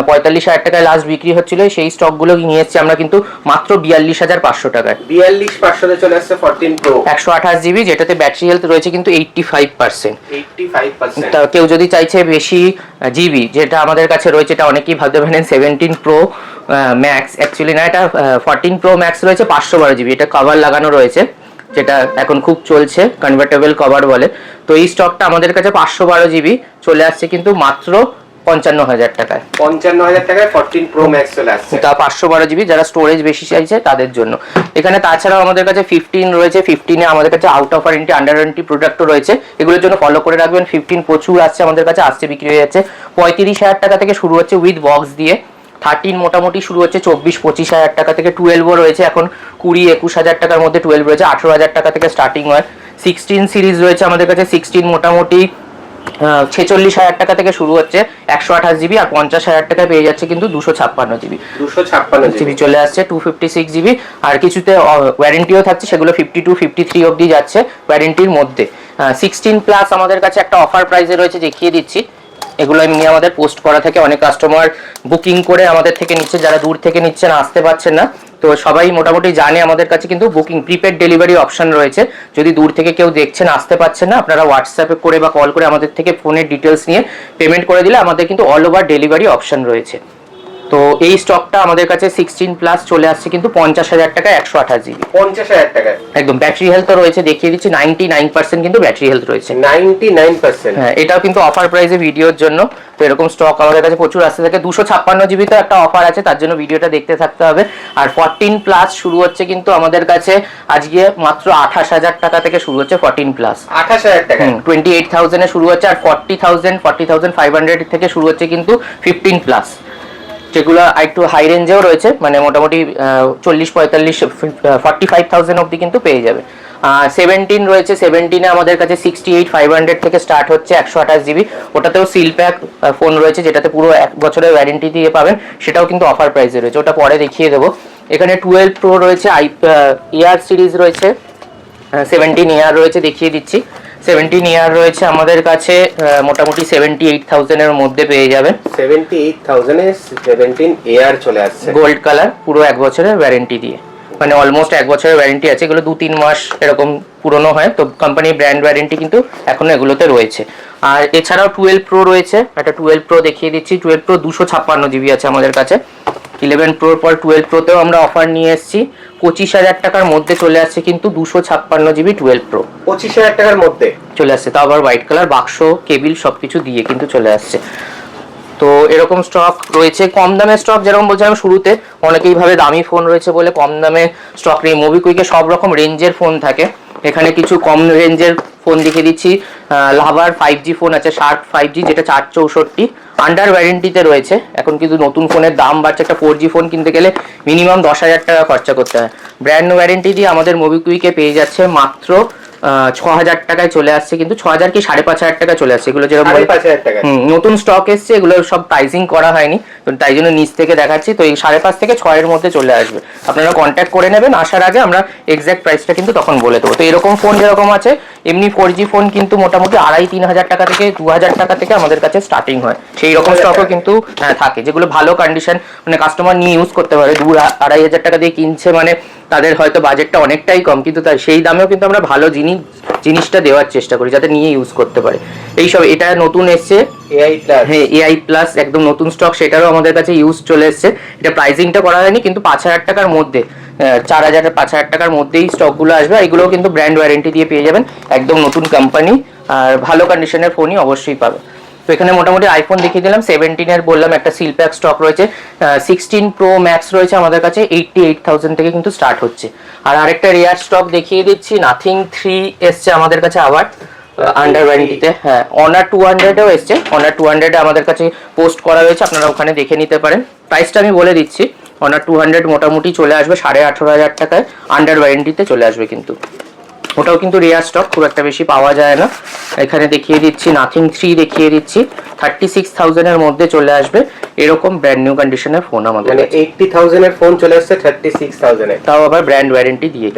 45,000 টাকায় লাস্ট বিক্রি হচ্ছিল, সেই স্টকগুলো নিয়ে এসেছি আমরা কিন্তু মাত্র 42,500 টাকায়। 42,500 চলে আসছে 14 প্রো 128 জিবি, যেটাতে ব্যাটারি হেলথ রয়েছে কিন্তু 85%। 85%। তা কেউ যদি চাইছে বেশি জিবি, যেটা আমাদের কাছে রয়েছে, এটা অনেকেই ভাবতে পারেন 17 প্রো ম্যাক্স, অ্যাকচুয়ালি না, এটা 14 প্রো ম্যাক্স রয়েছে 512 জিবি। এটা কভার লাগানো রয়েছে, যেটা এখন খুব চলছে, কনভার্টেবল কভার বলে। তো এই স্টকটা আমাদের কাছে 512 জিবি চলে আসছে কিন্তু মাত্র 55,000 টাকায়। 55,000 টাকায় 14 প্রো ম্যাক্স চলে আসছে। তা 512 জিবি, যারা স্টোরেজ বেশি চাইছে তাদের জন্য। এখানে তাছাড়াও আমাদের কাছে 15 রয়েছে। 15-এ আমাদের কাছে out of warranty, under warranty প্রোডাক্টও রয়েছে, এগুলোর জন্য ফলো করে রাখবেন। 15 প্রচুর আসছে আমাদের কাছে, আসছে বিক্রি হয়ে যাচ্ছে। 35,000 টাকা থেকে শুরু হচ্ছে উইথ বক্স দিয়ে। 13 মোটামুটি শুরু হচ্ছে 24-25,000 টাকা থেকে। 12ও রয়েছে এখন 20-21,000 টাকার মধ্যে 12 রয়েছে। 18,000 টাকা থেকে স্টার্টিং হয়। 16 সিরিজ রয়েছে আমাদের কাছে। 16 মোটামুটি 46,000 টাকা থেকে শুরু হচ্ছে 128 জিবি, আর 50,000 টাকায় পেয়ে যাচ্ছে কিন্তু 256 জিবি। 256 জিবি চলে আসছে 256 জিবি, আর কিছুতে ওয়ারেন্টিও থাকছে, সেগুলো 52-53 অবধি যাচ্ছে ওয়ারেন্টির মধ্যে। 16 প্লাস আমাদের কাছে একটা অফার প্রাইসে রয়েছে, দেখিয়ে দিচ্ছি। এগুলো এমনি আমাদের পোস্ট করা থাকে, অনেক কাস্টমার বুকিং করে আমাদের থেকে নিচ্ছে, যারা দূর থেকে নিচ্ছেন আসতে পারছেন না, তো সবাই মোটামুটি জানে আমাদের কাছে কিন্তু বুকিং প্রিপেড ডেলিভারি অপশন রয়েছে। যদি দূর থেকে কেউ দেখছেন আসতে পারছেন না, আপনারা হোয়াটসঅ্যাপে করে বা কল করে আমাদের থেকে ফোনের ডিটেলস নিয়ে পেমেন্ট করে দিলে আমাদের কিন্তু অল ওভার ডেলিভারি অপশন রয়েছে। তো এই স্টকটা আমাদের কাছে 16 প্লাস চলে আসছে কিন্তু 50,000 টাকায় 128 জিবি। 50,000 টাকায় একদম। ব্যাটারি হেলথ রয়েছে, দেখিয়ে দিচ্ছি। 99% কিন্তু ব্যাটারি হেলথ রয়েছে। 99%। হ্যাঁ, এটাও কিন্তু অফার প্রাইসে ভিডিওর জন্য। তো এরকম স্টক আমাদের কাছে প্রচুর আসতে থাকে। 256 জিবি তো একটা অফার আছে, তার জন্য ভিডিওটা দেখতে থাকতে হবে। আর 14 প্লাস শুরু হচ্ছে কিন্তু আমাদের কাছে আজকে মাত্র 28,000 টাকা থেকে শুরু হচ্ছে 14 প্লাস। 28,000 টাকা 28,000 এ শুরু হচ্ছে, আর 40,500 থেকে শুরু হচ্ছে কিন্তু 15 প্লাস, যেগুলো একটু হাই রেঞ্জেও রয়েছে, মানে মোটামুটি 45,000 অবধি কিন্তু পেয়ে যাবে। 17 রয়েছে। 17-এ আমাদের কাছে 68,500 থেকে স্টার্ট হচ্ছে 128 জিবি। ওটাতেও সিল প্যাক ফোন রয়েছে, যেটাতে পুরো 1 বছরের ওয়ারেন্টি দিয়ে পাবেন, সেটাও কিন্তু অফার প্রাইসে রয়েছে, ওটা পরে দেখিয়ে দেবো। এখানে 12 প্রো রয়েছে, এয়ার সিরিজ রয়েছে, 17 এয়ার রয়েছে, দেখিয়ে দিচ্ছি। 17 এয়ার রয়েছে আমাদের কাছে মোটামুটি 78,000 এর মধ্যে পেয়ে যাবেন। 78,000 এ 17 এয়ার চলে আসছে, গোল্ড কালার, পুরো 1 বছরের ওয়ারেন্টি দিয়ে, মানে অলমোস্ট 1 বছরের ওয়ারেন্টি আছে। এগুলো 2-3 মাস এরকম পুরনো হয়, তো কোম্পানির ব্র্যান্ড ওয়ারেন্টি কিন্তু এখনো এগুলোতে রয়েছে। আর এছাড়াও 12 প্রো রয়েছে, একটা 12 প্রো দেখিয়ে দিচ্ছি। 12 প্রো 256 জিবি আছে আমাদের কাছে। 11 প্রোর পর 12 প্রোতেও আমরা অফার নিয়ে এসেছি। 25,000 টাকার মধ্যে চলে আসছে কিন্তু 256 জিবি 12 প্রো। 25,000 টাকার মধ্যে চলে আসছে, তাও আবার হোয়াইট কালার, বাক্স কেবিল সবকিছু দিয়ে কিন্তু চলে আসছে। তো এরকম স্টক রয়েছে। কম দামের স্টক যেরকম বলছিলাম শুরুতে, অনেকেই ভাবে দামি ফোন রয়েছে বলে কম দামে স্টক নেই। মোবিকুইকে সব রকম রেঞ্জের ফোন থাকে, এখানে কিছু কম রেঞ্জের ফোন দেখিয়ে দিচ্ছি। লাভার 5G ফোন আছে, শার্প 5G, যেটা 464 আন্ডার ওয়ারেন্টিতে রয়েছে। এখন কিন্তু নতুন ফোনের দাম বাড়ছে, একটা 4G ফোন কিনতে গেলে মিনিমাম 10,000 টাকা খরচা করতে হয়। ব্র্যান্ড ওয়ারেন্টি দিয়ে আমাদের মোবিকুইকে পেয়ে যাচ্ছে মাত্র 6,000 টাকায় চলে আসছে, কিন্তু 6,000 কি 5,500 টাকা চলে আসছে। এগুলো যেরকম 5,500 টাকা নতুন স্টক এসছে, এগুলো সব প্রাইসিং করা হয়নি, তো তাই জন্য নিচ থেকে দেখাচ্ছি। তো এই 5,500 থেকে 6 এর মধ্যে চলে আসবে, আপনারা কন্ট্যাক্ট করে নেবেন। আসার আগে আমরা এক্সাক্ট প্রাইসটা কিন্তু তখন বলে দেবো। তো এরকম ফোন যেরকম আছে, এমনি 4G ফোন কিন্তু মোটামুটি 2,500-3,000 টাকা থেকে 2,000 টাকা থেকে আমাদের কাছে স্টার্টিং হয়। সেই রকম স্টকও কিন্তু থাকে, যেগুলো ভালো কন্ডিশন, মানে কাস্টমার নিয়ে ইউজ করতে পারে। 2,000-2,500 টাকা দিয়ে কিনছে মানে তাদের হয়তো বাজেটটা অনেকটাই কম, কিন্তু তার সেই দামেও কিন্তু আমরা ভালো জিনিসটা দেওয়ার চেষ্টা করি যাতে নিয়ে ইউজ করতে পারে। এইসব এটা নতুন এসছে হ্যাঁ AI প্লাস, একদম নতুন স্টক, সেটারও আমাদের কাছে ইউজ চলে এসছে। এটা প্রাইসিংটা করা হয়নি, কিন্তু 5,000 টাকার মধ্যে 4,000-5,000 টাকার মধ্যেই স্টকগুলো আসবে। এগুলোও কিন্তু ব্র্যান্ড ওয়ারেন্টি দিয়ে পেয়ে যাবেন, একদম নতুন কোম্পানি আর ভালো কন্ডিশনের ফোনই অবশ্যই পাবে। তো এখানে মোটামুটি আইফোন দেখিয়ে দিলাম। 17 এর বললাম একটা সিল প্যাক স্টক রয়েছে। 16 প্রো ম্যাক্স রয়েছে আমাদের কাছে, 88,000 থেকে কিন্তু স্টার্ট হচ্ছে। আর আরেকটা রেয়ার স্টক দেখিয়ে দিচ্ছি, নাথিং 3 এসছে আমাদের কাছে আবার আন্ডার ওয়ারেন্টিতে। হ্যাঁ, অনার 200-এও এসছে। অনার 200 আমাদের কাছে পোস্ট করা হয়েছে, আপনারা ওখানে দেখে নিতে পারেন। প্রাইসটা আমি বলে দিচ্ছি, অনার 200 মোটামুটি চলে আসবে 18,500 টাকায়, আন্ডার ওয়ারেন্টিতে চলে আসবে। কিন্তু ওটাও কিন্তু রেয়ার স্টক, খুব একটা বেশি পাওয়া যায় না। এখানে দেখিয়ে দিচ্ছি নাথিং 3 দেখিয়ে দিচ্ছি, 36,000 এর মধ্যে চলে আসবে। এরকম ব্র্যান্ড নিউ কন্ডিশনের ফোন আমাদের, মানে 80,000 এর ফোন চলে আসছে 36,000 এ, তাও আবার ব্র্যান্ড ওয়ারেন্টি দিয়ে।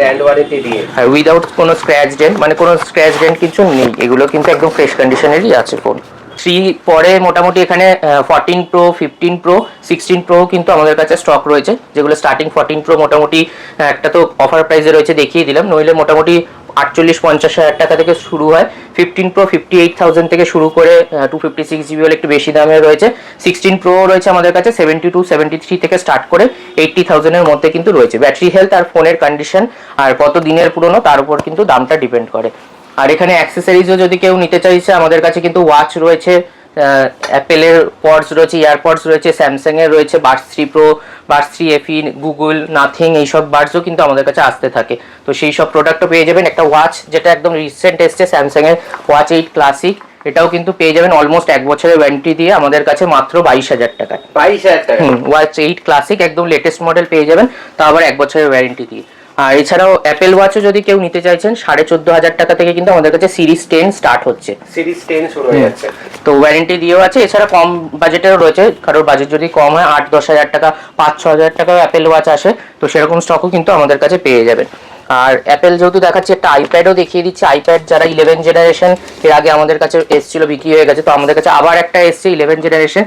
হ্যাঁ, উইদাউট কোনো স্ক্র্যাচ ডেন্ট, মানে কোনো স্ক্র্যাচ ডেন্ট কিছু নেই। এগুলো কিন্তু একদম ফ্রেশ কন্ডিশনেরই আছে ফোন। 3 পরে মোটামুটি এখানে 14 প্রো, 15 প্রো, 16 প্রো কিন্তু আমাদের কাছে স্টক রয়েছে, যেগুলো স্টার্টিং 14 প্রো মোটামুটি একটা তো অফার প্রাইসে রয়েছে দেখিয়ে দিলাম, নইলে মোটামুটি 48-50 টাকা থেকে শুরু হয়। 15 প্রো 58,000 থেকে শুরু করে 256GB হলে একটু বেশি দামে রয়েছে। 16 প্রো রয়েছে আমাদের কাছে 72-73 থেকে স্টার্ট করে 80,000 এর মধ্যে কিন্তু রয়েছে। ব্যাটারি হেলথ আর ফোনের কন্ডিশন আর কত দিনের পুরনো তার উপর কিন্তু দামটা ডিপেন্ড করে। আর এখানে অ্যাক্সেসরিজও যদি কেউ নিতে চাইছে, আমাদের কাছে কিন্তু ওয়াচ রয়েছে, অ্যাপেলের পডস রয়েছে, ইয়ারপডস রয়েছে, স্যামসাং এর রয়েছে, Buds 3 pro, Buds 3 FE, Google, nothing, এইসব বাডসও কিন্তু আমাদের কাছে আসতে থাকে। তো সেই সব প্রোডাক্টও পেয়ে যাবেন। একটা ওয়াচ যেটা একদম রিসেন্ট এসছে, স্যামসাং এর ওয়াচ 8 ক্লাসিক, এটাও কিন্তু পেয়ে যাবেন অলমোস্ট 1 বছরের ওয়ারেন্টি দিয়ে আমাদের কাছে মাত্র 22,000 টাকায়। 22,000 টাকা ওয়াচ 8 ক্লাসিক একদম লেটেস্ট মডেল পেয়ে যাবেন, তা আবার 1 বছরের ওয়ারেন্টি দিয়ে। আর এছাড়াও অ্যাপেল ওয়াচও যদি কেউ নিতে চাইছেন 14,500 টাকা থেকে কিন্তু আমাদের কাছে সিরিজ 10 স্টার্ট হচ্ছে। সিরিজ 10 শুরু হয়ে যাচ্ছে, তো ওয়ারেন্টি দিয়েও আছে। এছাড়া কম বাজেটেরও রয়েছে, কারোর বাজেট যদি কম হয় 8-10,000 টাকা, 5-6,000 টাকাও অ্যাপেল ওয়াচ আসে, তো সেরকম স্টকও কিন্তু আমাদের কাছে পেয়ে যাবেন। আর অ্যাপেল যেহেতু দেখাচ্ছি, একটা আইপ্যাডও দেখিয়ে দিচ্ছি। আইপ্যাড যারা 11 জেনারেশন, এর আগে আমাদের কাছে এসেছিল, বিক্রি হয়ে গেছে, তো আমাদের কাছে আবার একটা এসছে 11 জেনারেশন,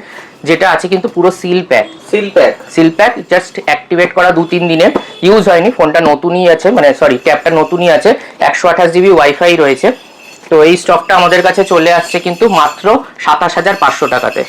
যেটা আছে কিন্তু পুরো সিল প্যাক জাস্ট অ্যাক্টিভেট করা 2-3 দিনে, ইউজ হয়নি, ফোনটা নতুনই আছে, মানে সরি ক্যাপটা নতুনই আছে, 128GB ওয়াইফাই রয়েছে। তো এই স্টকটা আমাদের কাছে চলে আসছে কিন্তু মাত্র 27,500 টাকাতে।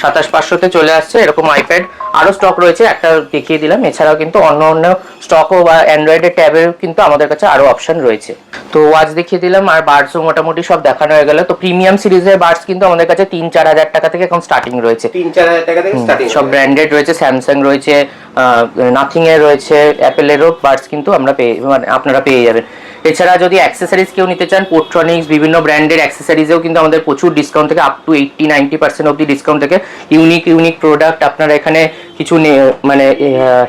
27,500-তে চলে আসছে। এরকম আইপ্যাড আরো স্টক রয়েছে, একটা দেখিয়ে দিলাম। এছাড়াও কিন্তু অন্য স্টকও বা অ্যান্ড্রয়েডের ট্যাবের কিন্তু আমাদের কাছে আরো অপশন রয়েছে। তো ওয়াচ দেখিয়ে দিলাম, আর বাডসও মোটামুটি সব দেখানো হয়ে গেল। তো প্রিমিয়াম সিরিজের বাডস কিন্তু আমাদের কাছে 3-4 টাকা থেকে এখন স্টার্টিং রয়েছে। 3-4 টাকা থেকে স্টার্টিং, সব ব্র্যান্ডেড রয়েছে, স্যামসাং রয়েছে, নাথিং এর রয়েছে, অ্যাপেলেরও বাডস কিন্তু আপনারা পেয়ে যাবেন। এছাড়া যদি অ্যাক্সেসরিজ কেউ নিতে চান, পোট্রনিক্স, বিভিন্ন ব্র্যান্ডের অ্যাক্সেসরিজেও কিন্তু আমাদের প্রচুর ডিসকাউন্ট থেকে আপ টু 80-90% অব্দি ডিসকাউন্ট থেকে ইউনিক প্রোডাক্ট আপনারা এখানে কিছু মানে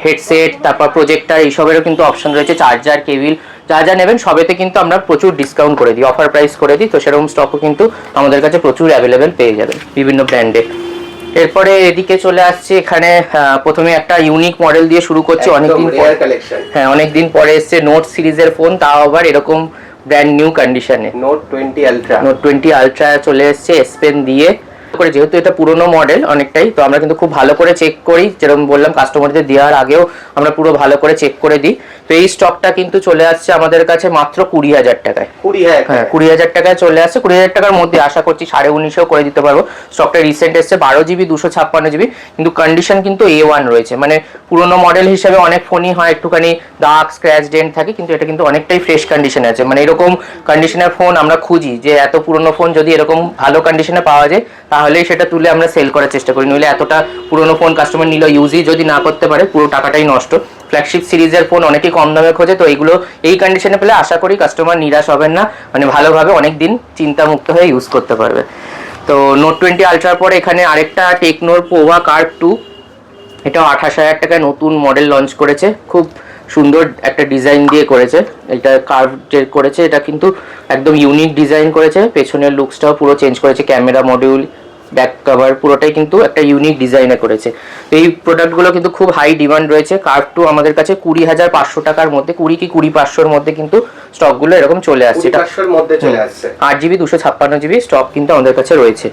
হেডসেট, তারপর প্রজেক্টর, এইসবেরও কিন্তু অপশন রয়েছে, চার্জার, কেবিল, যা নেবেন সবেতে কিন্তু আমরা প্রচুর ডিসকাউন্ট করে দিই, অফার প্রাইস করে দিই। তো সেরকম স্টকও কিন্তু আমাদের কাছে প্রচুর অ্যাভেলেবেল পেয়ে যাবেন বিভিন্ন ব্র্যান্ডের। এরপরে এদিকে চলে আসছে, এখানে প্রথমে একটা ইউনিক মডেল দিয়ে শুরু করছি, অনেকদিন পরে এসছে নোট সিরিজের ফোন, তাও আবার এরকম ব্র্যান্ড নিউ কন্ডিশনে। নোট 20 আলট্রা চলে এসছে এস পেন দিয়ে করে। যেহেতু এটা পুরনো মডেল অনেকটাই, তো আমরা কিন্তু খুব ভালো করে চেক করি, যেরকম বললাম কাস্টমারদের দেওয়ার আগেও আমরা পুরো ভালো করে চেক করে দিই। তো এই স্টকটা কিন্তু চলে আসছে আমাদের কাছে মাত্র 20,000 টাকায়। 20,000 টাকায় চলে আসছে। 20,000 টাকার মধ্যে আশা করছি 19,500 করে দিতে পারবো। স্টকটা রিসেন্ট এসছে, 12GB 256GB, কিন্তু কন্ডিশন কিন্তু A1 রয়েছে। মানে পুরনো মডেল হিসেবে অনেক ফোনই হয় একটুখানি দাগ, স্ক্র্যাচ, ডেন্ট থাকে, কিন্তু এটা কিন্তু অনেকটাই ফ্রেশ কন্ডিশনে আছে। মানে এরকম কন্ডিশনের ফোন আমরা খুঁজি, যে এত পুরনো ফোন যদি এরকম ভালো কন্ডিশনে পাওয়া যায় তাহলেই সেটা তুলে আমরা সেল করার চেষ্টা করি, নইলে এতটা পুরনো ফোন কাস্টমার নিল ইউজই যদি না করতে পারে পুরো টাকাটাই নষ্ট। ফ্ল্যাগশিপ সিরিজের ফোন অনেকেই কম দামে খোঁজে, তো এইগুলো এই কন্ডিশনে পেলে আশা করি কাস্টমার নিরাশ হবেন না, মানে ভালোভাবে অনেকদিন চিন্তামুক্ত হয়ে ইউজ করতে পারবে। তো নোট 20 আলট্রার পরে এখানে আরেকটা টেকনোর পোভা কার্ভ 2, এটাও 28,000 টাকায় নতুন মডেল লঞ্চ করেছে। খুব সুন্দর একটা ডিজাইন দিয়ে করেছে, এটা কার্ভ করেছে, এটা কিন্তু একদম ইউনিক ডিজাইন করেছে, পেছনের লুকসটাও পুরো চেঞ্জ করেছে, ক্যামেরা মডিউল, ব্যাক কভার পুরোটাই কিন্তু একটা ইউনিক ডিজাইনে করেছে। তো এই প্রোডাক্টগুলো কিন্তু খুব হাই ডিমান্ড রয়েছে। কার্ভ 2 আমাদের কাছে 20,500 টাকার মধ্যে, 20 কি 20,500-র মধ্যে কিন্তু স্টকগুলো এরকম চলে আসছে। 20,500-র মধ্যে চলে আসছে। 8GB 256GB স্টক কিন্তু আমাদের কাছে রয়েছে।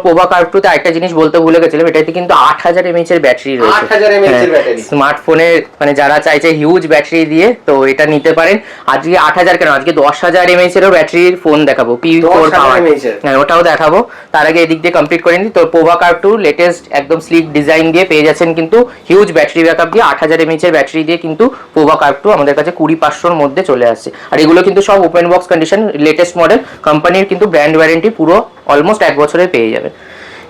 পোভা কার্ভ 2 তে আরেকটা জিনিস বলতে ভুলে গেছিলাম, এটাতে কিন্তু 8000 mAh এর ব্যাটারি রয়েছে। 8000 mAh এর ব্যাটারি। স্মার্টফোনে মানে যারা চাইছে হিউজ ব্যাটারি দিয়ে, তো এটা নিতে পারেন। আজকে 8000 কেন, আজকে 10,000 mAh এরও ব্যাটারির ফোন দেখাবো, P4 পাওয়ার। হ্যাঁ, ওটাও দেখাবো। তার আগে এদিক দিয়ে কমপ্লিট করে নিই। তো পোভা কার্ভ 2 লেটেস্ট একদম স্লিক ডিজাইন দিয়ে পেয়ে যাচ্ছেন কিন্তু হিউজ ব্যাটারি ব্যাকআপ দিয়ে, 8000 mAh এর ব্যাটারি দিয়ে কিন্তু পোভা কার্ভ 2 আমাদের কাছে 20,500-র মধ্যে চলে আসছে। আর এগুলো কিন্তু সব open box condition, latest model, কোম্পানির কিন্তু ব্র্যান্ড ওয়ারেন্টি পুরো অলমোস্ট 1 বছরে পেয়ে যাবে।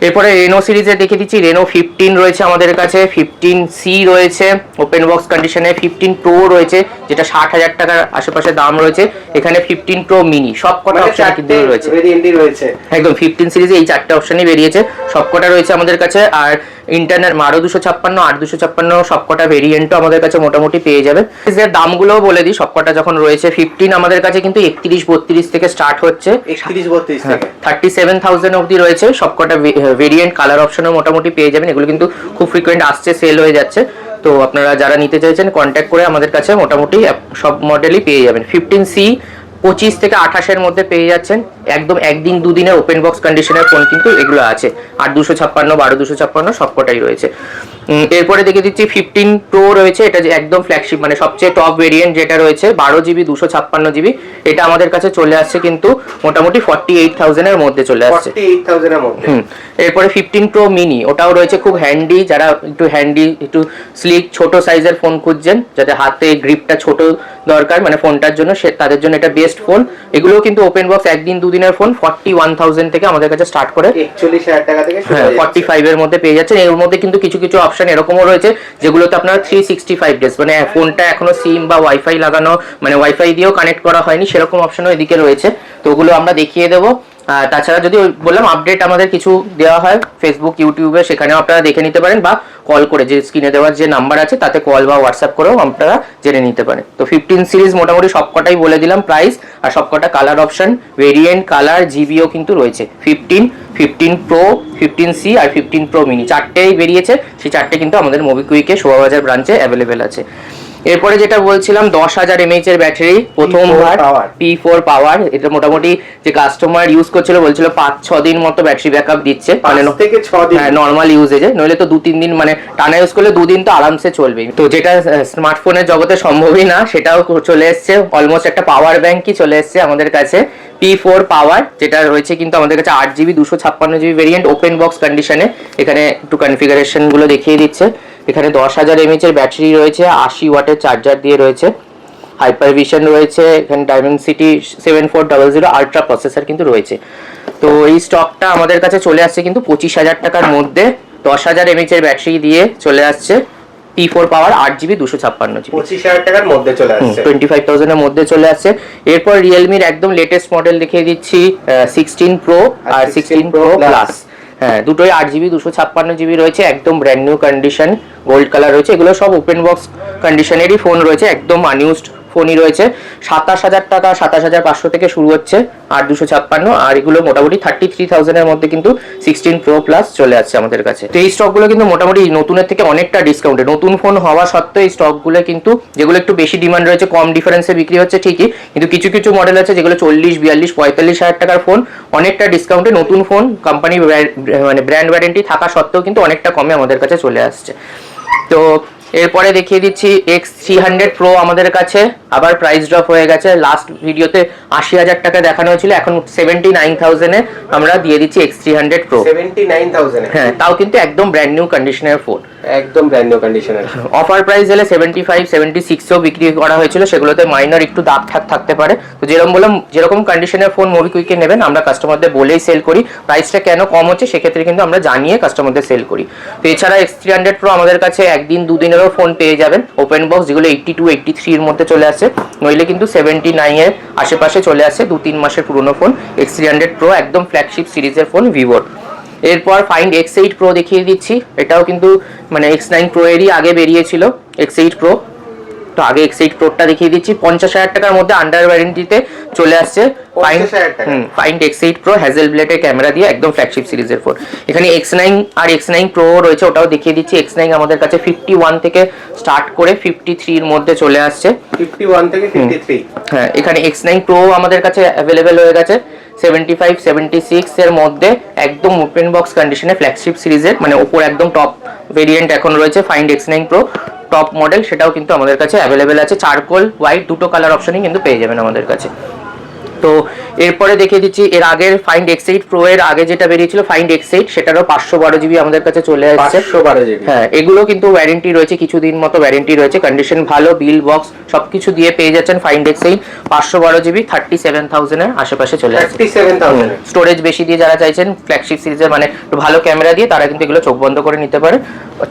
এরপরে রেনো সিরিজে দেখে দিচ্ছি, রেনো 15 রয়েছে আমাদের কাছে, 15C রয়েছে ওপেন বক্স কন্ডিশনে, 15 প্রো রয়েছে যেটা 60,000 টাকার আশেপাশে দাম রয়েছে। এখানে 15 প্রো মিনি সবকটা অপশন কিন্তু রয়েছে, ভেরিয়েন্টই রয়েছে একদম 15 সিরিজে এই 4টে অপশনই বেরিয়েছে, সবকটা রয়েছে আমাদের কাছে। আর ইন্টারনেট 1256, 8256 সবকটা ভেরিয়েন্টও আমাদের কাছে মোটামুটি পেয়ে যাবে। এর দামগুলোও বলে দিই সবকটা যখন রয়েছে। 15 আমাদের কাছে কিন্তু 31-32 থেকে স্টার্ট হচ্ছে, 31-32 থেকে 37,000 অবধি রয়েছে। সবকটা ভেরিয়েন্ট, কালার অপশনও মোটামুটি পেয়ে যাবেন। এগুলো কিন্তু খুব ফ্রিকোয়েন্ট আসছে, সেল হয়ে যাচ্ছে। তো আপনারা যারা নিতে চাইছেন কন্ট্যাক্ট করে আমাদের কাছে মোটামুটি সব মডেলই পেয়ে যাবেন। 15C 25 থেকে 28-এর মধ্যে পেয়ে যাচ্ছেন, একদম একদিন দুদিনের ওপেন বক্স কন্ডিশনের ফোন কিন্তু এগুলো আছে। 8-256, 12-256 সবকটাই রয়েছে। এরপরে দেখে দিচ্ছি 15 প্রো রয়েছে, এটা যে একদম ফ্ল্যাগশিপ মানে সবচেয়ে টপ ভেরিয়েন্ট যেটা রয়েছে, 12GB 256GB, এটা আমাদের কাছে চলে আসছে কিন্তু মোটামুটি 48,000-এর মধ্যে চলে আসছে। 48,000-এর মধ্যে। এরপরে 15 প্রো মিনি, ওটাও রয়েছে খুব হ্যান্ডি, যারা একটু স্লিক ছোট সাইজের ফোন খুঁজছেন, যাতে হাতে গ্রিপটা ছোট দরকার মানে ফোনটার জন্য, তাদের জন্য এটা বেস্ট ফোন। এগুলোও কিন্তু ওপেন বক্স একদিন দুদিনের ফোন, 41,000 থেকে আমাদের কাছে স্টার্ট করে 41,000 টাকা থেকে 45-এর মধ্যে পেয়ে যাচ্ছেন। এর মধ্যে কিন্তু কিছু কিছু অপশন এরকমও রয়েছে যেগুলোতে আপনার 365 ডেজ মানে ফোনটা এখনো সিম বা ওয়াইফাই লাগানো মানে ওয়াইফাই দিয়েও কানেক্ট করা হয়নি, সেরকম অপশনও এদিকে রয়েছে। তো ওগুলো আমরা দেখিয়ে দেবো। তাছাড়া যদি বললাম আপডেট আমাদের কিছু দেওয়া হয় ফেসবুক, ইউটিউবে, সেখানেও আপনারা দেখে নিতে পারেন, বা কল করে যে স্ক্রিনে দেওয়ার যে নাম্বার আছে তাতে কল বা হোয়াটসঅ্যাপ করেও আপনারা জেনে নিতে পারেন। তো 15 সিরিজ মোটামুটি সবকটাই বলে দিলাম প্রাইস, আর সবকটা কালার অপশন, ভেরিয়েন্ট, কালার, জিবিও কিন্তু রয়েছে। 15 প্রো, 15C আর 15 প্রো মিনি 4টেই বেরিয়েছে। সেই 4টে কিন্তু আমাদের মোবিকুইকে শোভাবাজার ব্রাঞ্চে অ্যাভেলেবেল আছে। এরপরে যেটা বলছিলাম 10,000 mAh এর ব্যাটারি, প্রথমবার P4 পাওয়ার, এটা মোটামুটি যে কাস্টমার ইউজ করছিল বলছিল 5-6 দিন মতো ব্যাটারি ব্যাকআপ দিচ্ছে, মানে 5 থেকে 6 দিন, হ্যাঁ নরমাল ইউজেজে, নইলে তো 2-3 দিন মানে টানা ইউজ করলে 2 দিন তো আরামসে চলবে। তো যেটা স্মার্টফোনের জগতে সম্ভবই না সেটাও চলে এসছে, অলমোস্ট একটা পাওয়ার ব্যাংকই চলে এসছে আমাদের কাছে। P4 পাওয়ার যেটা রয়েছে কিন্তু আমাদের কাছে 8GB 256GB variant open box কন্ডিশনে। এখানে একটু কনফিগারেশন গুলো দেখিয়ে দিচ্ছে। এখানে 10,000 mAh এর ব্যাটারি রয়েছে, 80 ওয়াটের চার্জার দিয়ে রয়েছে, হাইপারভিশন রয়েছে, এখানে ডায়মেনসিটি 7400 আলট্রা প্রসেসর কিন্তু রয়েছে। তো এই স্টকটা আমাদের কাছে চলে আসছে কিন্তু 25,000 টাকার মধ্যে, 10,000 mAh এর ব্যাটারি দিয়ে চলে আসছে, P4 পাওয়ার, 8GB 256GB, 25,000 টাকার মধ্যে চলে আসছে, 25,000-এর মধ্যে চলে আসছে। এরপর রিয়েলমির একদম লেটেস্ট মডেল দেখিয়ে দিচ্ছি, 16 প্রো আর 16 প্রো প্লাস। হ্যাঁ, দুটোই 8GB 256GB রয়েছে, একদম brand new condition, gold colour রয়েছে। এগুলো সব ওপেন বক্স কন্ডিশনেরই ফোন রয়েছে, একদম আনইউজড ফোনই রয়েছে। 27,000 টাকা, 27,500 থেকে শুরু হচ্ছে 8-256, আর এগুলো মোটামুটি 33,000-এর মধ্যে কিন্তু 16 প্রো প্লাস চলে আসছে আমাদের কাছে। তো এই স্টকগুলো কিন্তু মোটামুটি নতুনের থেকে অনেকটা ডিসকাউন্টে, নতুন ফোন হওয়া সত্ত্বেও এই স্টকগুলো কিন্তু, যেগুলো একটু বেশি ডিমান্ড রয়েছে, কম ডিফারেন্সে বিক্রি হচ্ছে ঠিকই, কিন্তু কিছু কিছু মডেল আছে যেগুলো 40, 42, 45,000 টাকার ফোন অনেকটা ডিসকাউন্টে, নতুন ফোন কোম্পানি মানে ব্র্যান্ড ওয়ারেন্টি থাকা সত্ত্বেও কিন্তু অনেকটা কমে আমাদের কাছে চলে আসছে। তো এরপরে দেখিয়ে দিচ্ছি X300 Pro আমাদের কাছে আবার প্রাইস ড্রপ হয়ে গেছে। লাস্ট ভিডিওতে 80,000 টাকা দেখানো হয়েছিল, এখন 79,000-এ আমরা দিয়ে দিচ্ছি X300 Pro। 79,000-এ? হ্যাঁ, তাও কিন্তু একদম ব্র্যান্ড নিউ কন্ডিশনের ফোন, একদম ব্র্যান্ড নিউ কন্ডিশনের। অফার প্রাইস হলে 75, 76-এও বিক্রি করা হয়েছিল, সেগুলোতে মাইনর একটু দাগ থাকতে পারে। তো যেরকম বললাম, যেরকম কন্ডিশনের ফোন মোবিকুইকে নেবেন আমরা কাস্টমারদের বলেই সেল করি, প্রাইসটা কেন কম হচ্ছে সেক্ষেত্রে কিন্তু আমরা জানিয়ে কাস্টমারদের সেল করি। তো এছাড়া X300 Pro আমাদের কাছে একদিন দুদিনেরও ফোন পেয়ে যাবেন ওপেন বক্স, যেগুলো 82, 83-এর মধ্যে চলে আসে, নইলে কিন্তু 79-এর আশেপাশে চলে আসে, 2-3 মাসের পুরনো ফোন। X300 Pro একদম ফ্ল্যাগশিপ সিরিজের ফোন ভিভোর। এরপর ফাইন্ড X8 Pro দেখিয়ে দিচ্ছি, এটাও কিন্তু মানে X9 Pro এরই আগে বেরিয়েছিল X8 Pro। তো আগে X8 Pro-টা দেখিয়ে দিচ্ছি, 50,000 টাকার মধ্যে আন্ডার ওয়ারেন্টিতে চলে আসছে ফাইন্ড X8 Pro হ্যাজেল ব্লেডের ক্যামেরা দিয়ে, একদম ফ্ল্যাগশিপ সিরিজের ফোন। এখানে X9 আর X9 Pro রয়েছে, ওটাও দেখিয়ে দিচ্ছি। X9 আমাদের কাছে 51 থেকে স্টার্ট করে 53 এর মধ্যে চলে আসছে। 51 থেকে 53, হ্যাঁ। এখানে X9 Pro আমাদের কাছে অ্যাভেলেবেল হয়ে গেছে 75 76 এর মধ্যে, একদম ওপেন বক্স কন্ডিশনে ফ্ল্যাগশিপ সিরিজের, মানে ওপর একদম টপ ভেরিয়েন্ট এখন রয়েছে find X9 Pro top model, সেটাও কিন্তু আমাদের কাছে অ্যাভেলেবেল আছে। চারকোল হোয়াইট দুটো কালার অপশনই কিন্তু পেয়ে যাবেন আমাদের কাছে। তো এরপরে দেখিয়ে দিচ্ছি এর আগের ফাইন্ড X8 Pro এর আগে যেটা বেরিয়েছিল ফাইন্ড X8, সেটারও 512 জিবি আমাদের কাছে চলে আসছে। 512 জিবি, হ্যাঁ। এগুলো কিন্তু ওয়ারেন্টি রয়েছে, কিছুদিন মতো ওয়ারেন্টি রয়েছে, কন্ডিশন ভালো, বিল বক্স সবকিছু দিয়ে পেয়ে যাচ্ছেন ফাইন্ড X8 512 জিবি 37,000 এর আশেপাশে চলে আসছে। 37,000 স্টোরেজ বেশি দিয়ে যারা চাইছেন ফ্ল্যাগশিপ সিরিজের, মানে একটু ভালো ক্যামেরা দিয়ে, তারা কিন্তু এগুলো চোখ বন্ধ করে নিতে পারে।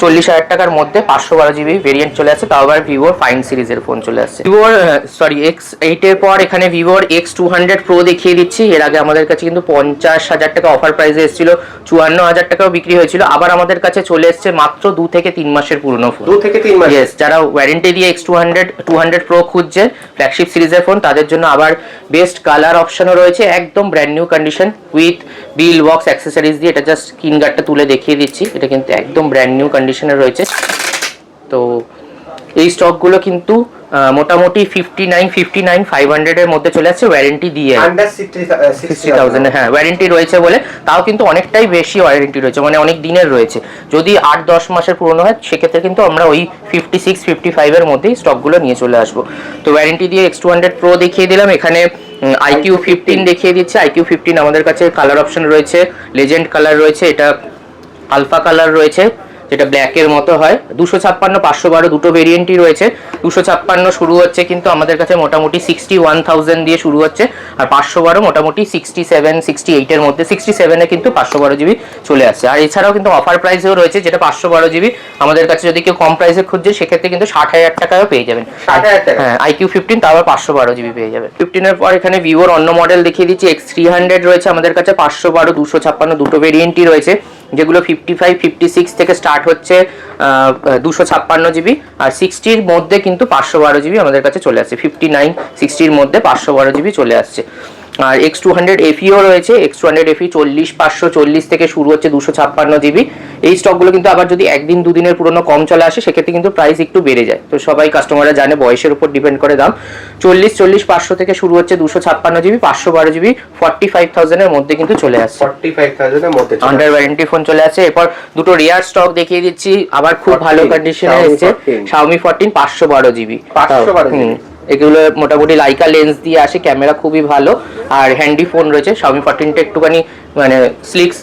40,000 টাকার মধ্যে 512 জিবি ভেরিয়েন্ট চলে আসছে, তাও আবার ভিভোর ফাইন সিরিজের ফোন চলে আসছে। ভিভোর X8 এর পর এখানে ভিভোর X200 Pro দেখিয়ে দিচ্ছি। এর আগে আমাদের কাছে কিন্তু 50,000 টাকা অফার প্রাইসে এসেছিল, 54,000 টাকাও বিক্রি হয়েছিল। আবার আমাদের কাছে চলে এসেছে মাত্র 2 থেকে 3 মাসের পুরনো ফোন। 2 থেকে 3 মাস, ইয়েস। যারা ওয়ারেন্টি দিয়ে X200 Pro খুঁজছেন ফ্ল্যাগশিপ সিরিজের ফোন, তাদের জন্য আবার বেস্ট কালার অপশনও রয়েছে, একদম brand new condition with bill box accessories দিয়ে। এটা জাস্ট স্ক্রিন গার্ডটা তুলে দেখিয়ে দিচ্ছি, এটা কিন্তু একদম ব্র্যান্ড নিউ কন্ডিশনে রয়েছে। তো এই স্টকগুলো কিন্তু মোটামুটি 59,500 এর মধ্যে চলে আসছে ওয়ারেন্টি দিয়ে, আন্ডার 60,000। হ্যাঁ ওয়ারেন্টি রয়েছে বলে, তাও কিন্তু অনেকটাই বেশি ওয়ারেন্টি রয়েছে, মানে অনেক দিনের রয়েছে। যদি 8-10 মাসের পুরনো হয় সেক্ষেত্রে কিন্তু আমরা ওই 56-55 এর মধ্যেই স্টকগুলো নিয়ে চলে আসবো। তো ওয়ারেন্টি দিয়ে X200 Pro দেখিয়ে দিলাম। এখানে IQ15 দেখিয়ে দিচ্ছে। IQ15 আমাদের কাছে কালার অপশন রয়েছে, লেজেন্ড কালার রয়েছে, এটা আলফা কালার রয়েছে যেটা ব্ল্যাকের মতো হয়। 256 512 দুটো ভেরিয়েন্টই রয়েছে। 256 শুরু হচ্ছে কিন্তু আমাদের কাছে মোটামুটি 61,000 দিয়ে শুরু হচ্ছে, আর 512 মোটামুটি 67-68 এর মধ্যে। 67 এ কিন্তু 512 জিবি চলে আসছে। আর এছাড়াও কিন্তু অফার প্রাইসেও রয়েছে, যেটা 512 জিবি আমাদের কাছে যদি কেউ কম প্রাইসে খুঁজছে সেক্ষেত্রে কিন্তু 60,000 টাকায়ও পেয়ে যাবেন। 60,000 টাকা, হ্যাঁ। IQ15 তাও আবার 512 জিবি পেয়ে যাবে। 15 এর পর এখানে ভিভোর অন্য মডেল দেখিয়ে দিচ্ছি। X300 রয়েছে আমাদের কাছে, 512 256 দুটো ভেরিয়েন্টই রয়েছে, যেগুলো 55-56 থেকে স্টার্ট হচ্ছে 256 জিবি, আর 60 মধ্যে কিন্তু 512 জিবি আমাদের কাছে চলে আসছে। 59-60 মধ্যে 512 জিবি চলে আসছে। আর X200 FEও রয়েছে। X200 FE 40-540 থেকে শুরু হচ্ছে 256 জিবি। এই স্টকগুলো কিন্তু আবার যদি একদিন দুদিনের পুরনো কম চলে আসে সেক্ষেত্রে কিন্তু প্রাইস একটু বেড়ে যায়। তো সবাই কাস্টমাররা জানে বয়সের উপর ডিপেন্ড করে দাম। 40-500 থেকে শুরু হচ্ছে 256 জিবি, 512 জিবি 45,000 এর মধ্যে কিন্তু চলে আসছে। 45,000 এর মধ্যে আন্ডার ওয়ারেন্টি ফোন চলে আসছে। এরপর দুটো রেয়ার স্টক দেখিয়ে দিচ্ছি, আবার খুব ভালো কন্ডিশনে এসেছে। Xiaomi 14 512 GB. 512 জিবি এগুলো মোটামুটি লাইকা লেন্স দিয়ে আসে, ক্যামেরা খুবই ভালো, আর হ্যান্ডি ফোন রয়েছে। Xiaomi 14টা একটুখানি মানে স্লিক্স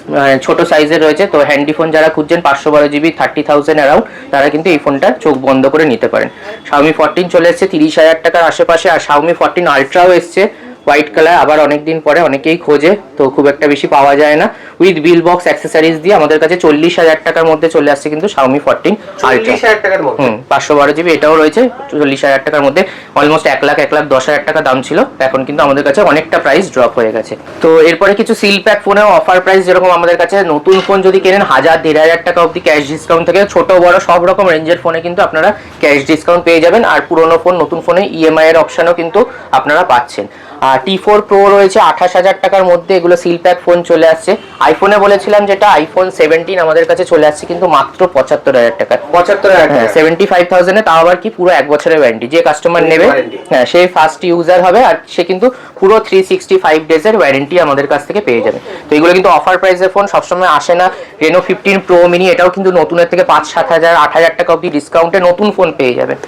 ছোট সাইজের রয়েছে। তো হ্যান্ডি ফোন যারা খুঁজছেন 512 জিবি 30,000 অ্যারাউন্ড, তারা কিন্তু এই ফোনটা চোখ বন্ধ করে নিতে পারেন। Xiaomi 14 চলে এসছে 30,000 টাকার আশেপাশে, আর Xiaomi 14 আলট্রাও এসছে হোয়াইট কালার, আবার অনেকদিন পরে অনেকেই খোঁজে, তো খুব একটা বেশি পাওয়া যায় না। উইথ বিল বক্স অ্যাক্সেসরিজ দিয়ে আমাদের কাছে 40,000 টাকার মধ্যে চলে আসছে কিন্তু Xiaomi 14 আলট্রা। 40,000 টাকার মধ্যে 512 জিবি এটাও রয়েছে 40,000 টাকার মধ্যে। অলমোস্ট 1,10,000 টাকা দাম ছিল, এখন কিন্তু আমাদের কাছে অনেকটা প্রাইস ড্রপ হয়ে গেছে। তো এরপরে কিছু সিল প্যাক ফোনেও অফার প্রাইস, যেরকম আমাদের কাছে নতুন ফোন যদি কেনেন 1,000-1,500 টাকা অবধি ক্যাশ ডিসকাউন্ট থেকে, ছোট বড় সব রকম রেঞ্জের ফোনে কিন্তু আপনারা ক্যাশ ডিসকাউন্ট পেয়ে যাবেন। আর পুরোনো ফোন নতুন ফোনে EMI এর অপশনও কিন্তু আপনারা পাচ্ছেন। আর T4 Pro রয়েছে 28,000 টাকার মধ্যে, এগুলো সিল প্যাক ফোন চলে আসছে। আইফোনে বলেছিলাম যেটা iPhone 17 আমাদের কাছে চলে আসছে কিন্তু মাত্র 75,000 টাকা। 75,000 টাকা, 75,000 এ, তাও আবার কি পুরো 1 বছরের ওয়ারেন্টি। যে কাস্টমার নেবে হ্যাঁ সে ফার্স্ট ইউজার হবে, আর সে কিন্তু পুরো 365 ডেজের ওয়ারেন্টি আমাদের কাছ থেকে পেয়ে যাবে। তো এগুলো কিন্তু অফার প্রাইসের ফোন, সবসময় আসে না। Reno 15 Pro Mini এটাও কিন্তু নতুনের থেকে 5-7,000 8,000 টাকা অবধি ডিসকাউন্টে নতুন ফোন পেয়ে যাবেন।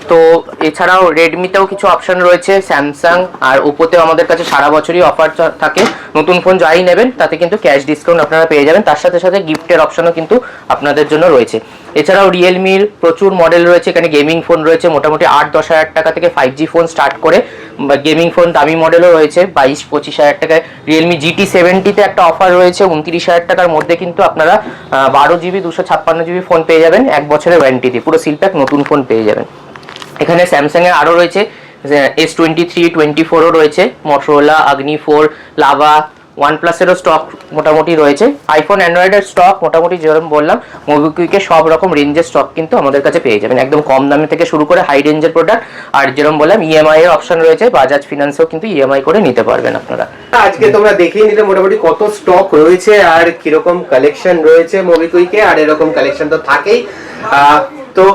তো এছাড়াও রেডমিতেও কিছু অপশন রয়েছে, স্যামসাং আর ওপোতেও আমাদের কাছে সারা বছরই অফার থাকে। নতুন ফোন যাই নেবেন তাতে কিন্তু ক্যাশ ডিসকাউন্ট আপনারা পেয়ে যাবেন, তার সাথে সাথে গিফটের অপশনও কিন্তু আপনাদের জন্য রয়েছে। এছাড়াও রিয়েলমির প্রচুর মডেল রয়েছে, এখানে গেমিং ফোন রয়েছে মোটামুটি 8-10,000 টাকা থেকে 5G ফোন স্টার্ট করে, গেমিং ফোন দামি মডেলও রয়েছে 22-25,000 টাকায়। রিয়েলমি GT70-তে একটা অফার রয়েছে 29,000 টাকার মধ্যে, কিন্তু আপনারা 12 জিবি 256 জিবি ফোন পেয়ে যাবেন 1 বছরের ওয়ারেন্টি দিয়ে, পুরো সিল প্যাক নতুন ফোন পেয়ে যাবেন। এখানে স্যামসাং এর আরো রয়েছে S23, 24ও রয়েছে, Motorola, Agni 4, Lava, OnePlus-এরও স্টক মোটামুটি রয়েছে। আইফোন অ্যান্ড্রয়েডের স্টক মোটামুটি যেরকম বললাম, মোবিকুইকে সব রকম রেঞ্জের স্টক কিন্তু আমাদের কাছে পেয়ে যাবেন, একদম কম দামে থেকে শুরু করে হাই রেঞ্জের প্রোডাক্ট। আর যেরকম বললাম ইএমআই এর অপশন রয়েছে, বাজাজ ফিনান্সেও কিন্তু ইএমআই করে নিতে পারবেন আপনারা। আজকে তোমরা দেখিয়ে নিলে মোটামুটি কত স্টক রয়েছে আর কিরকম কালেকশন রয়েছে মোবিকুইকে, আর এরকম কালেকশন তো থাকেই। তো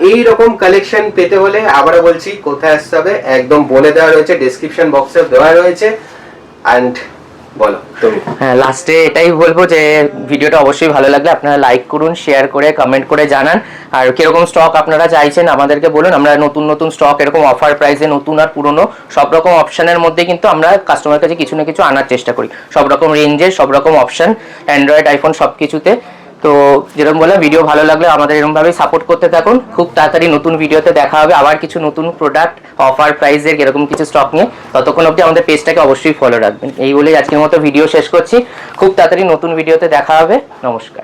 এই রকম কালেকশন পেতে হলে আবারও বলছি কোথায় আসতে হবে একদম বলে দেওয়া রয়েছে, ডেসক্রিপশন বক্সে দেওয়া রয়েছে। অ্যান্ড বলো তুমি। হ্যাঁ, লাস্টে এটাই বলবো যে ভিডিওটা অবশ্যই ভালো লাগলে আপনারা লাইক করুন, শেয়ার করে কমেন্ট করে জানান। আর কিরকম স্টক আপনারা চাইছেন আমাদেরকে বলুন, আমরা নতুন নতুন স্টক এরকম অফার প্রাইসে নতুন আর পুরনো সব রকম অপশনের মধ্যে কিন্তু আমরা কাস্টমার কাছে কিছু না কিছু আনার চেষ্টা করি, সব রকম রেঞ্জের সব রকম অপশন, অ্যান্ড্রয়েড আইফোন সব কিছুতে। তো যেরকম বললাম ভিডিও ভালো লাগলে আমাদের এরকমভাবেই সাপোর্ট করতে থাকুন। খুব তাড়াতাড়ি নতুন ভিডিওতে দেখা হবে আবার কিছু নতুন প্রোডাক্ট অফার প্রাইসের এরকম কিছু স্টক নিয়ে। ততক্ষণ অবধি আমাদের পেজটাকে অবশ্যই ফলো রাখবেন। এই বলেই আজকের মতো ভিডিও শেষ করছি। খুব তাড়াতাড়ি নতুন ভিডিওতে দেখা হবে। নমস্কার।